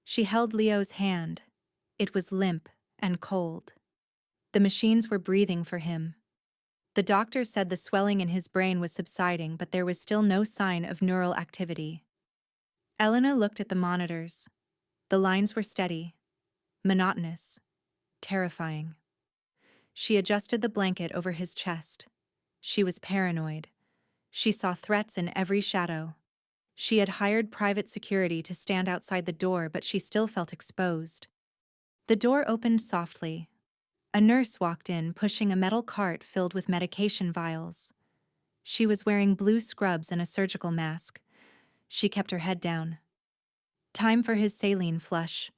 She held Leo's hand. It was limp and cold. The machines were breathing for him. The doctor said the swelling in his brain was subsiding, but there was still no sign of neural activity. Elena looked at the monitors. The lines were steady, monotonous, terrifying. She adjusted the blanket over his chest. She was paranoid. She saw threats in every shadow. She had hired private security to stand outside the door, but she still felt exposed. The door opened softly. A nurse walked in, pushing a metal cart filled with medication vials. She was wearing blue scrubs and a surgical mask. She kept her head down. "Time for his saline flush,"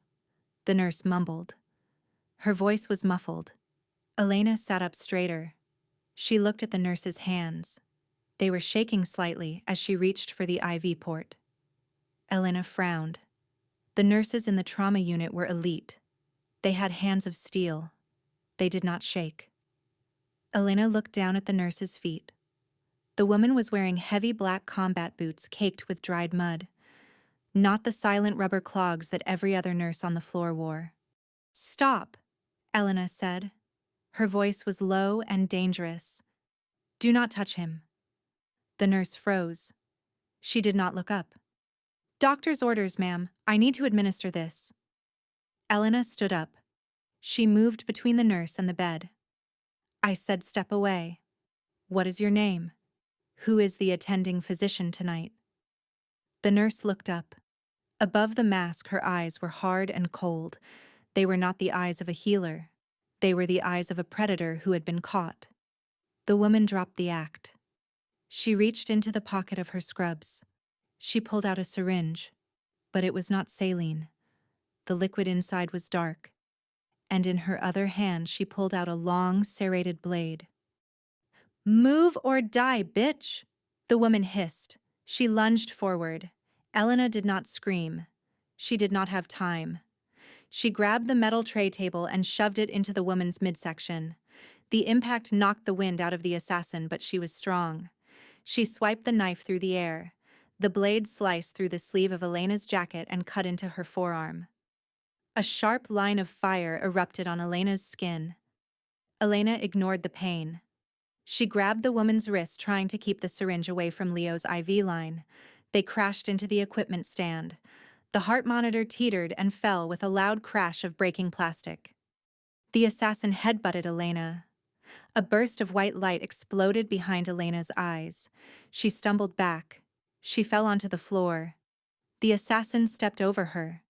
the nurse mumbled. Her voice was muffled. Elena sat up straighter. She looked at the nurse's hands. They were shaking slightly as she reached for the IV port. Elena frowned. The nurses in the trauma unit were elite. They had hands of steel. They did not shake. Elena looked down at the nurse's feet. The woman was wearing heavy black combat boots caked with dried mud, not the silent rubber clogs that every other nurse on the floor wore. "Stop," Elena said. Her voice was low and dangerous. "Do not touch him." The nurse froze. She did not look up. "Doctor's orders, ma'am. I need to administer this." Elena stood up. She moved between the nurse and the bed. "I said step away. What is your name? Who is the attending physician tonight?" The nurse looked up. Above the mask, her eyes were hard and cold. They were not the eyes of a healer. They were the eyes of a predator who had been caught. The woman dropped the act. She reached into the pocket of her scrubs. She pulled out a syringe, but it was not saline. The liquid inside was dark, and in her other hand she pulled out a long, serrated blade. "Move or die, bitch!" the woman hissed. She lunged forward. Elena did not scream. She did not have time. She grabbed the metal tray table and shoved it into the woman's midsection. The impact knocked the wind out of the assassin, but she was strong. She swiped the knife through the air. The blade sliced through the sleeve of Elena's jacket and cut into her forearm. A sharp line of fire erupted on Elena's skin. Elena ignored the pain. She grabbed the woman's wrist, trying to keep the syringe away from Leo's IV line. They crashed into the equipment stand. The heart monitor teetered and fell with a loud crash of breaking plastic. The assassin headbutted Elena. A burst of white light exploded behind Elena's eyes. She stumbled back. She fell onto the floor. The assassin stepped over her.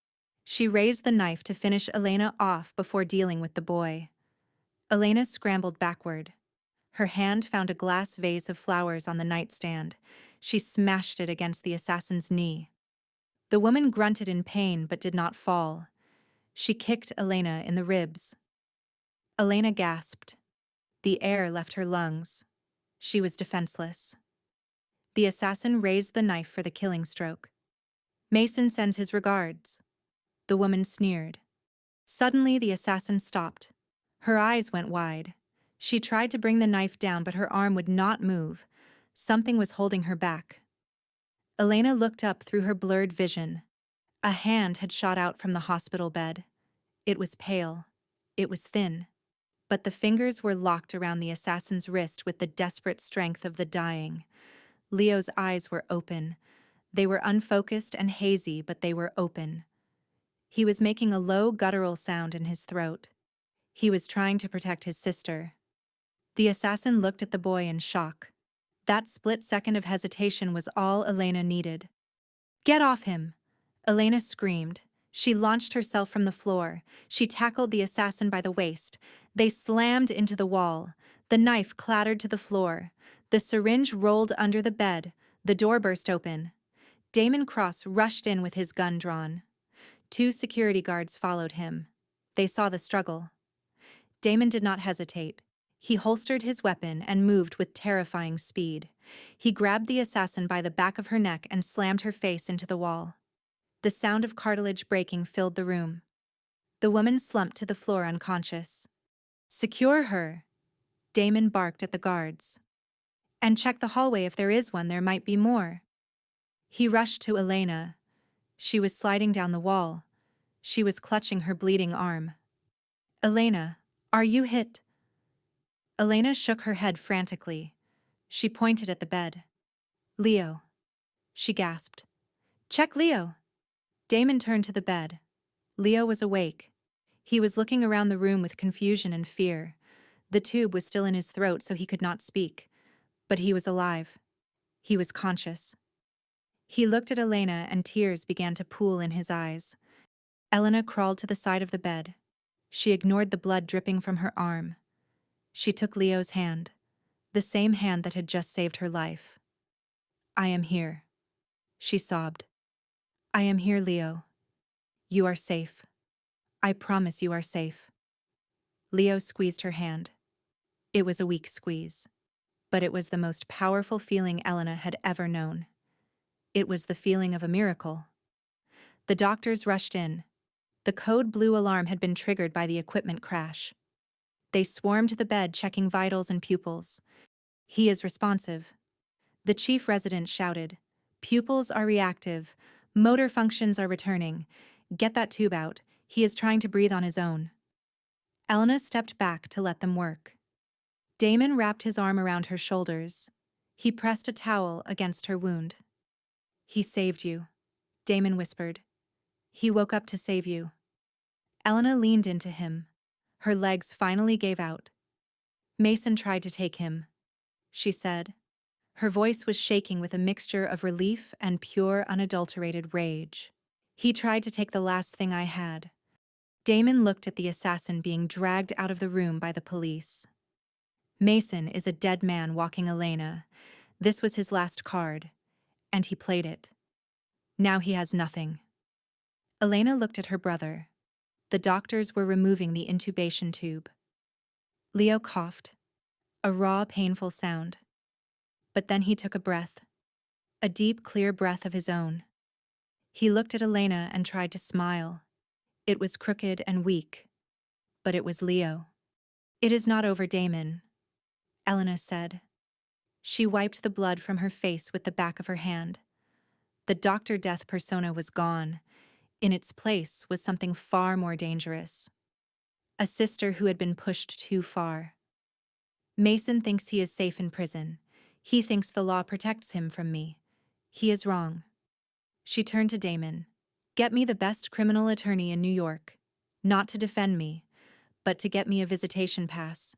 She raised the knife to finish Elena off before dealing with the boy. Elena scrambled backward. Her hand found a glass vase of flowers on the nightstand. She smashed it against the assassin's knee. The woman grunted in pain but did not fall. She kicked Elena in the ribs. Elena gasped. The air left her lungs. She was defenseless. The assassin raised the knife for the killing stroke. Mason sends his regards. The woman sneered. Suddenly, the assassin stopped. Her eyes went wide. She tried to bring the knife down, but her arm would not move. Something was holding her back. Elena looked up through her blurred vision. A hand had shot out from the hospital bed. It was pale. It was thin. But the fingers were locked around the assassin's wrist with the desperate strength of the dying. Leo's eyes were open. They were unfocused and hazy, but they were open. He was making a low guttural sound in his throat. He was trying to protect his sister. The assassin looked at the boy in shock. That split second of hesitation was all Elena needed. "Get off him!" Elena screamed. She launched herself from the floor. She tackled the assassin by the waist. They slammed into the wall. The knife clattered to the floor. The syringe rolled under the bed. The door burst open. Damon Cross rushed in with his gun drawn. 2 security guards followed him. They saw the struggle. Damon did not hesitate. He holstered his weapon and moved with terrifying speed. He grabbed the assassin by the back of her neck and slammed her face into the wall. The sound of cartilage breaking filled the room. The woman slumped to the floor unconscious. "Secure her," Damon barked at the guards. "And check the hallway if there is one, there might be more." He rushed to Elena. She was sliding down the wall. She was clutching her bleeding arm. "Elena, are you hit?" Elena shook her head frantically. She pointed at the bed. "Leo," she gasped. "Check Leo." Damon turned to the bed. Leo was awake. He was looking around the room with confusion and fear. The tube was still in his throat, so he could not speak. But he was alive. He was conscious. He looked at Elena and tears began to pool in his eyes. Elena crawled to the side of the bed. She ignored the blood dripping from her arm. She took Leo's hand, the same hand that had just saved her life. "I am here," she sobbed. "I am here, Leo. You are safe. I promise you are safe." Leo squeezed her hand. It was a weak squeeze, but it was the most powerful feeling Elena had ever known. It was the feeling of a miracle. The doctors rushed in. The code blue alarm had been triggered by the equipment crash. They swarmed the bed, checking vitals and pupils. "He is responsive." The chief resident shouted. "Pupils are reactive. Motor functions are returning. Get that tube out. He is trying to breathe on his own." Elena stepped back to let them work. Damon wrapped his arm around her shoulders. He pressed a towel against her wound. "He saved you," Damon whispered. "He woke up to save you." Elena leaned into him. Her legs finally gave out. "Mason tried to take him," she said. Her voice was shaking with a mixture of relief and pure, unadulterated rage. "He tried to take the last thing I had." Damon looked at the assassin being dragged out of the room by the police. Mason is a dead man walking Elena. This was his last card, and he played it. Now he has nothing. Elena looked at her brother. The doctors were removing the intubation tube. Leo coughed, a raw, painful sound. But then he took a breath, a deep, clear breath of his own. He looked at Elena and tried to smile. It was crooked and weak, but it was Leo. "It is not over, Damon," Elena said. She wiped the blood from her face with the back of her hand. The Dr. Death persona was gone. In its place was something far more dangerous. A sister who had been pushed too far. "Mason thinks he is safe in prison. He thinks the law protects him from me. He is wrong." She turned to Damon. "Get me the best criminal attorney in New York. Not to defend me, but to get me a visitation pass.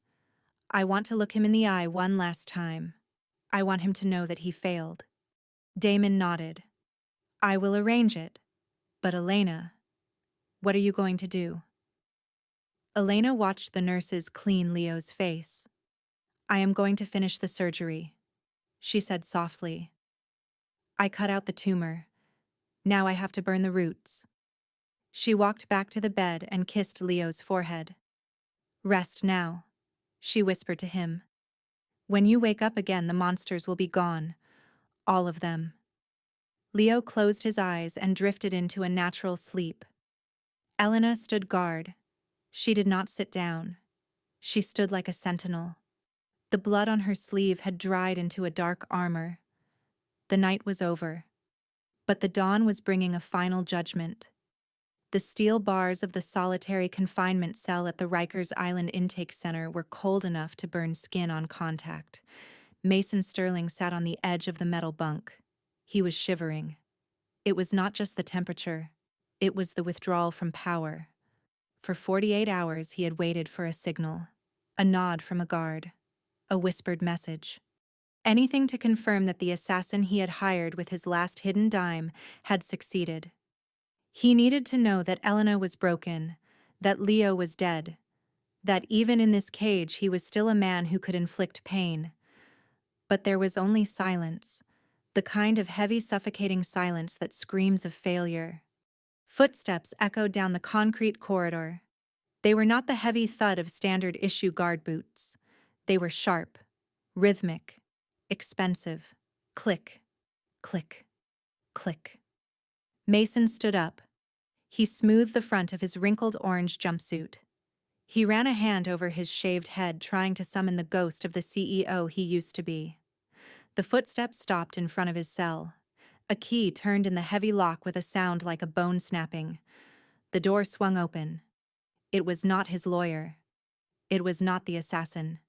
I want to look him in the eye one last time. I want him to know that he failed. Damon nodded. I will arrange it. But Elena, what are you going to do? Elena watched the nurses clean Leo's face. I am going to finish the surgery, she said softly. I cut out the tumor. Now I have to burn the roots. She walked back to the bed and kissed Leo's forehead. Rest now, she whispered to him. When you wake up again, the monsters will be gone. All of them. Leo closed his eyes and drifted into a natural sleep. Elena stood guard. She did not sit down. She stood like a sentinel. The blood on her sleeve had dried into a dark armor. The night was over. But the dawn was bringing a final judgment. The steel bars of the solitary confinement cell at the Rikers Island Intake Center were cold enough to burn skin on contact. Mason Sterling sat on the edge of the metal bunk. He was shivering. It was not just the temperature. It was the withdrawal from power. For 48 hours he had waited for a signal. A nod from a guard. A whispered message. Anything to confirm that the assassin he had hired with his last hidden dime had succeeded. He needed to know that Elena was broken, that Leo was dead, that even in this cage he was still a man who could inflict pain. But there was only silence, the kind of heavy, suffocating silence that screams of failure. Footsteps echoed down the concrete corridor. They were not the heavy thud of standard-issue guard boots. They were sharp, rhythmic, expensive. Click, click, click. Mason stood up. He smoothed the front of his wrinkled orange jumpsuit. He ran a hand over his shaved head, trying to summon the ghost of the CEO he used to be. The footsteps stopped in front of his cell. A key turned in the heavy lock with a sound like a bone snapping. The door swung open. It was not his lawyer. It was not the assassin.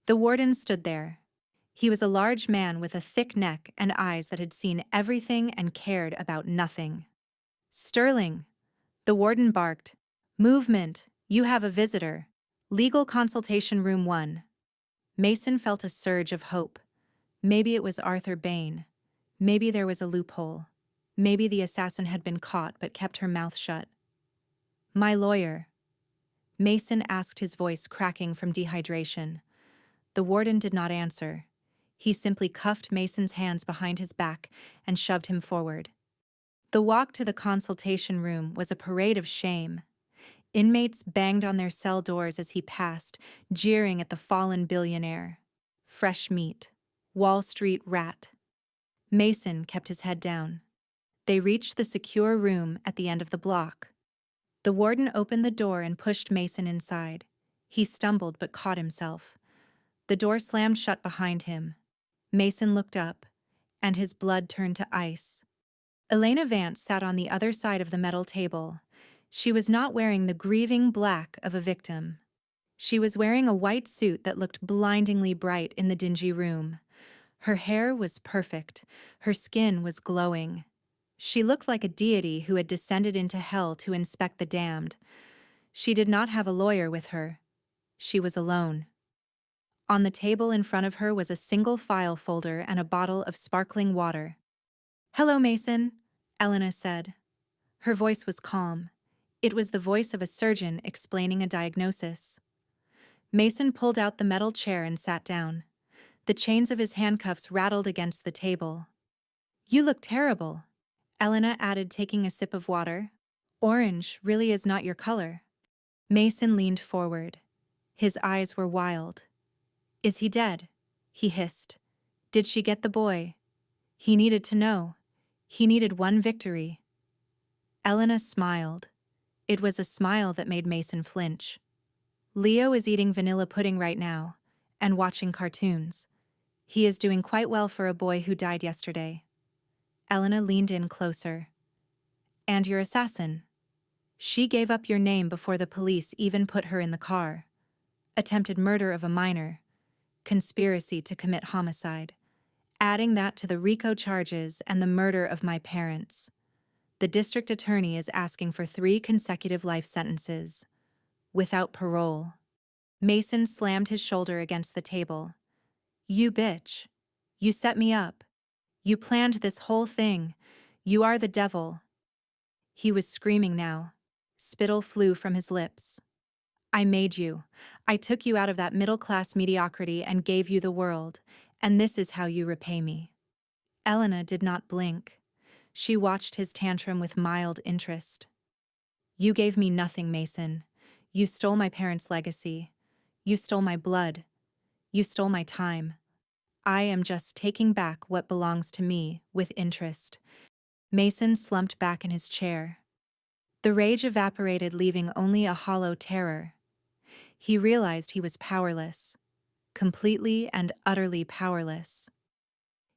The warden stood there. He was a large man with a thick neck and eyes that had seen everything and cared about nothing. Sterling, the warden barked. Movement, you have a visitor. Legal consultation room 1. Mason felt a surge of hope. Maybe it was Arthur Bain. Maybe there was a loophole. Maybe the assassin had been caught but kept her mouth shut. My lawyer. Mason asked, his voice cracking from dehydration. The warden did not answer. He simply cuffed Mason's hands behind his back and shoved him forward. The walk to the consultation room was a parade of shame. Inmates banged on their cell doors as he passed, jeering at the fallen billionaire. Fresh meat. Wall Street rat. Mason kept his head down. They reached the secure room at the end of the block. The warden opened the door and pushed Mason inside. He stumbled but caught himself. The door slammed shut behind him. Mason looked up, and his blood turned to ice. Elena Vance sat on the other side of the metal table. She was not wearing the grieving black of a victim. She was wearing a white suit that looked blindingly bright in the dingy room. Her hair was perfect. Her skin was glowing. She looked like a deity who had descended into hell to inspect the damned. She did not have a lawyer with her. She was alone. On the table in front of her was a single file folder and a bottle of sparkling water. Hello, Mason, Elena said. Her voice was calm. It was the voice of a surgeon explaining a diagnosis. Mason pulled out the metal chair and sat down. The chains of his handcuffs rattled against the table. You look terrible, Elena added, taking a sip of water. Orange really is not your color. Mason leaned forward. His eyes were wild. Is he dead? He hissed. Did she get the boy? He needed to know. He needed one victory. Elena smiled. It was a smile that made Mason flinch. Leo is eating vanilla pudding right now, and watching cartoons. He is doing quite well for a boy who died yesterday. Elena leaned in closer. And your assassin? She gave up your name before the police even put her in the car. Attempted murder of a minor. Conspiracy to commit homicide. Adding that to the RICO charges and the murder of my parents. The district attorney is asking for 3 consecutive life sentences. Without parole. Mason slammed his shoulder against the table. You bitch. You set me up. You planned this whole thing. You are the devil. He was screaming now. Spittle flew from his lips. I made you. I took you out of that middle-class mediocrity and gave you the world, and this is how you repay me. Elena did not blink. She watched his tantrum with mild interest. You gave me nothing, Mason. You stole my parents' legacy. You stole my blood. You stole my time. I am just taking back what belongs to me with interest. Mason slumped back in his chair. The rage evaporated, leaving only a hollow terror. He realized he was powerless. Completely and utterly powerless.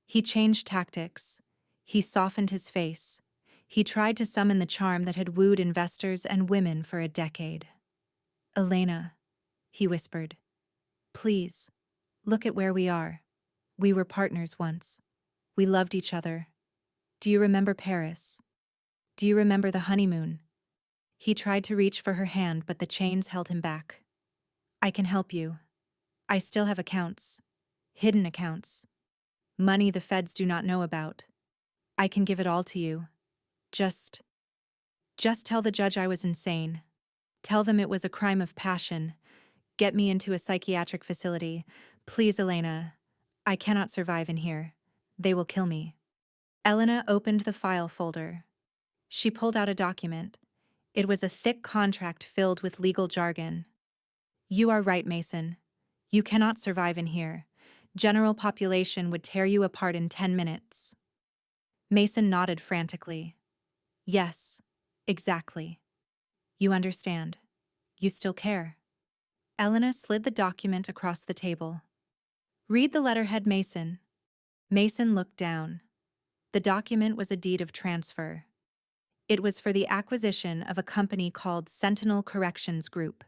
He changed tactics. He softened his face. He tried to summon the charm that had wooed investors and women for a decade. Elena, he whispered. Please, look at where we are. We were partners once. We loved each other. Do you remember Paris? Do you remember the honeymoon? He tried to reach for her hand, but the chains held him back. I can help you. I still have accounts. Hidden accounts. Money the feds do not know about. I can give it all to you. Just tell the judge I was insane. Tell them it was a crime of passion. Get me into a psychiatric facility. Please, Elena. I cannot survive in here. They will kill me. Elena opened the file folder. She pulled out a document. It was a thick contract filled with legal jargon. You are right, Mason. You cannot survive in here. General population would tear you apart in 10 minutes. Mason nodded frantically. Yes, exactly. You understand. You still care. Elena slid the document across the table. Read the letterhead, Mason. Mason looked down. The document was a deed of transfer. It was for the acquisition of a company called Sentinel Corrections Group.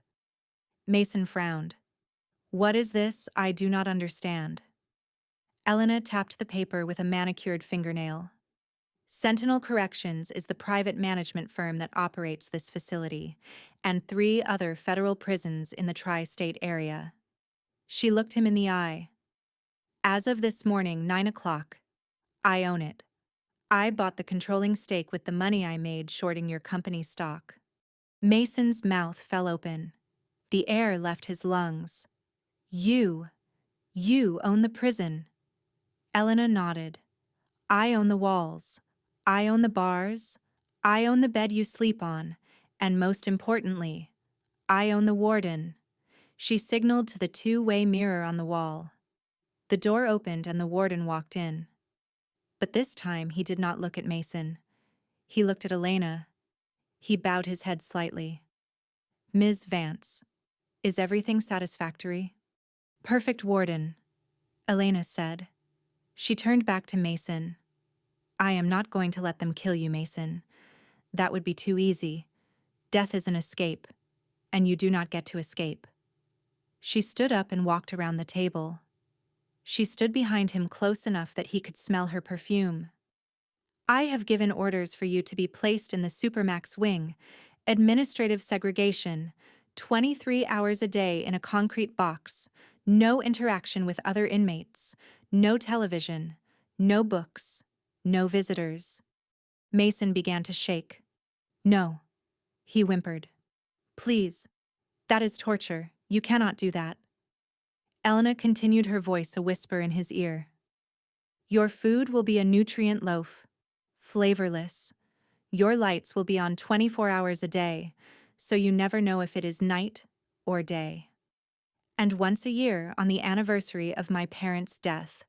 Mason frowned. What is this? I do not understand. Elena tapped the paper with a manicured fingernail. Sentinel Corrections is the private management firm that operates this facility, and 3 other federal prisons in the tri-state area. She looked him in the eye. As of this morning, 9 o'clock, I own it. I bought the controlling stake with the money I made shorting your company's stock. Mason's mouth fell open. The air left his lungs. You own the prison. Elena nodded. I own the walls. I own the bars. I own the bed you sleep on. And most importantly, I own the warden. She signaled to the 2-way mirror on the wall. The door opened and the warden walked in. But this time he did not look at Mason. He looked at Elena. He bowed his head slightly. Ms. Vance, is everything satisfactory? Perfect, warden, Elena said. She turned back to Mason. I am not going to let them kill you, Mason. That would be too easy. Death is an escape, and you do not get to escape. She stood up and walked around the table. She stood behind him close enough that he could smell her perfume. I have given orders for you to be placed in the Supermax wing, administrative segregation, 23 hours a day in a concrete box, no interaction with other inmates, no television, no books, no visitors. Mason began to shake. No, he whimpered. Please, that is torture. You cannot do that. Elena continued, her voice a whisper in his ear. Your food will be a nutrient loaf, flavorless. Your lights will be on 24 hours a day, so you never know if it is night or day. And once a year, on the anniversary of my parents' death,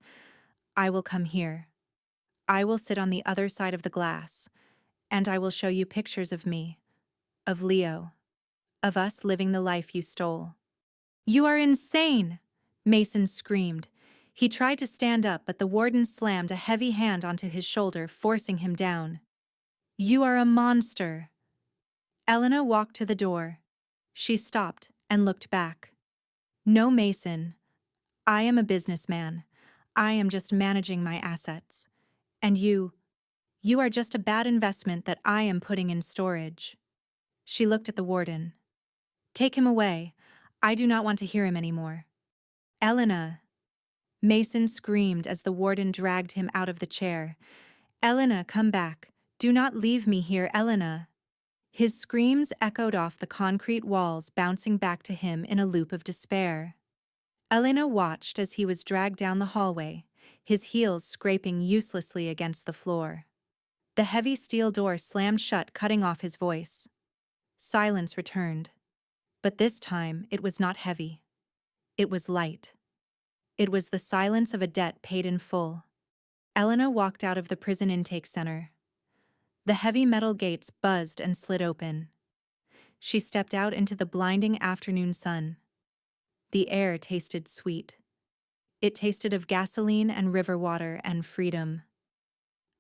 I will come here. I will sit on the other side of the glass, and I will show you pictures of me, of Leo, of us living the life you stole. You are insane! Mason screamed. He tried to stand up, but the warden slammed a heavy hand onto his shoulder, forcing him down. You are a monster. Elena walked to the door. She stopped and looked back. No, Mason. I am a businessman. I am just managing my assets. And you are just a bad investment that I am putting in storage. She looked at the warden. Take him away. I do not want to hear him anymore. Elena! Mason screamed as the warden dragged him out of the chair. Elena, come back. Do not leave me here, Elena. His screams echoed off the concrete walls, bouncing back to him in a loop of despair. Elena watched as he was dragged down the hallway, his heels scraping uselessly against the floor. The heavy steel door slammed shut, cutting off his voice. Silence returned. But this time, it was not heavy. It was light. It was the silence of a debt paid in full. Elena walked out of the prison intake center. The heavy metal gates buzzed and slid open. She stepped out into the blinding afternoon sun. The air tasted sweet. It tasted of gasoline and river water and freedom.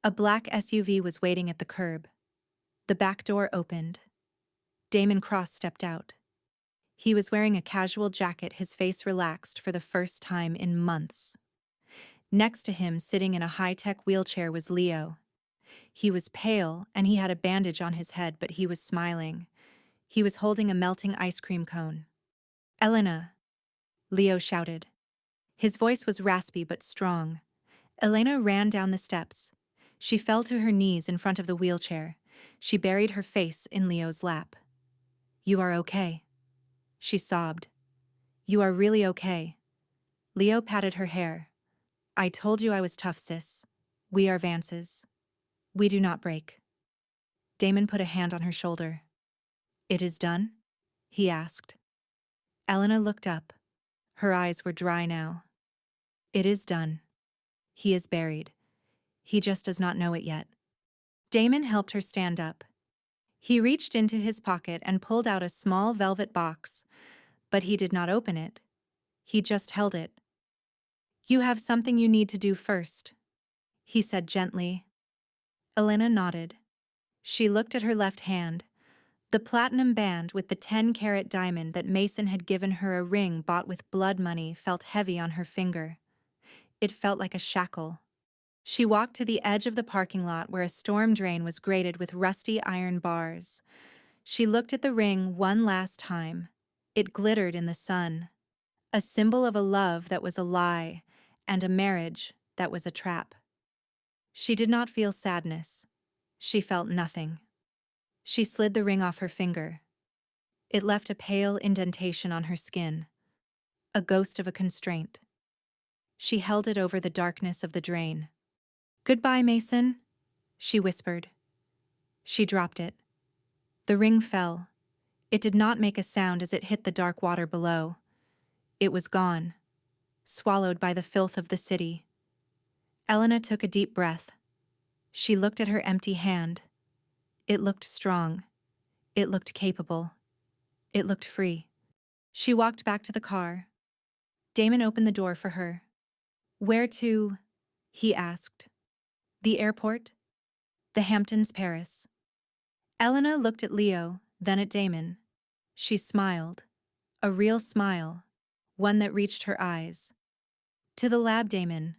A black SUV was waiting at the curb. The back door opened. Damon Cross stepped out. He was wearing a casual jacket, his face relaxed for the first time in months. Next to him, sitting in a high-tech wheelchair, was Leo. He was pale, and he had a bandage on his head, but he was smiling. He was holding a melting ice cream cone. Elena! Leo shouted. His voice was raspy but strong. Elena ran down the steps. She fell to her knees in front of the wheelchair. She buried her face in Leo's lap. You are okay. She sobbed. You are really okay. Leo patted her hair. I told you I was tough, sis. We are Vances. We do not break. Damon put a hand on her shoulder. It is done? He asked. Elena looked up. Her eyes were dry now. It is done. He is buried. He just does not know it yet. Damon helped her stand up. He reached into his pocket and pulled out a small velvet box, but he did not open it. He just held it. You have something you need to do first, he said gently. Elena nodded. She looked at her left hand. The platinum band with the 10-carat diamond that Mason had given her, a ring bought with blood money, felt heavy on her finger. It felt like a shackle. She walked to the edge of the parking lot where a storm drain was grated with rusty iron bars. She looked at the ring one last time. It glittered in the sun, a symbol of a love that was a lie and a marriage that was a trap. She did not feel sadness. She felt nothing. She slid the ring off her finger. It left a pale indentation on her skin, a ghost of a constraint. She held it over the darkness of the drain. Goodbye, Mason, she whispered. She dropped it. The ring fell. It did not make a sound as it hit the dark water below. It was gone, swallowed by the filth of the city. Elena took a deep breath. She looked at her empty hand. It looked strong. It looked capable. It looked free. She walked back to the car. Damon opened the door for her. Where to? He asked. The airport? The Hamptons, Paris. Elena looked at Leo, then at Damon. She smiled. A real smile. One that reached her eyes. To the lab, Damon.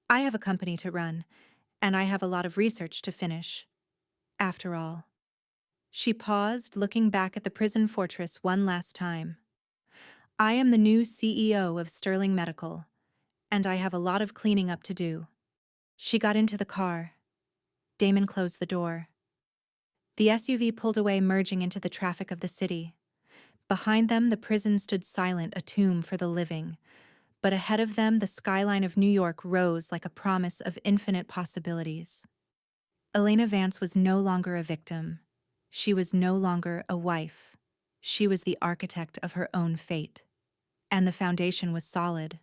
I have a company to run, and I have a lot of research to finish. After all. She paused, looking back at the prison fortress one last time. I am the new CEO of Sterling Medical, and I have a lot of cleaning up to do. She got into the car. Damon closed the door. The SUV pulled away, merging into the traffic of the city. Behind them, the prison stood silent, a tomb for the living. But ahead of them, the skyline of New York rose like a promise of infinite possibilities. Elena Vance was no longer a victim. She was no longer a wife. She was the architect of her own fate. And the foundation was solid.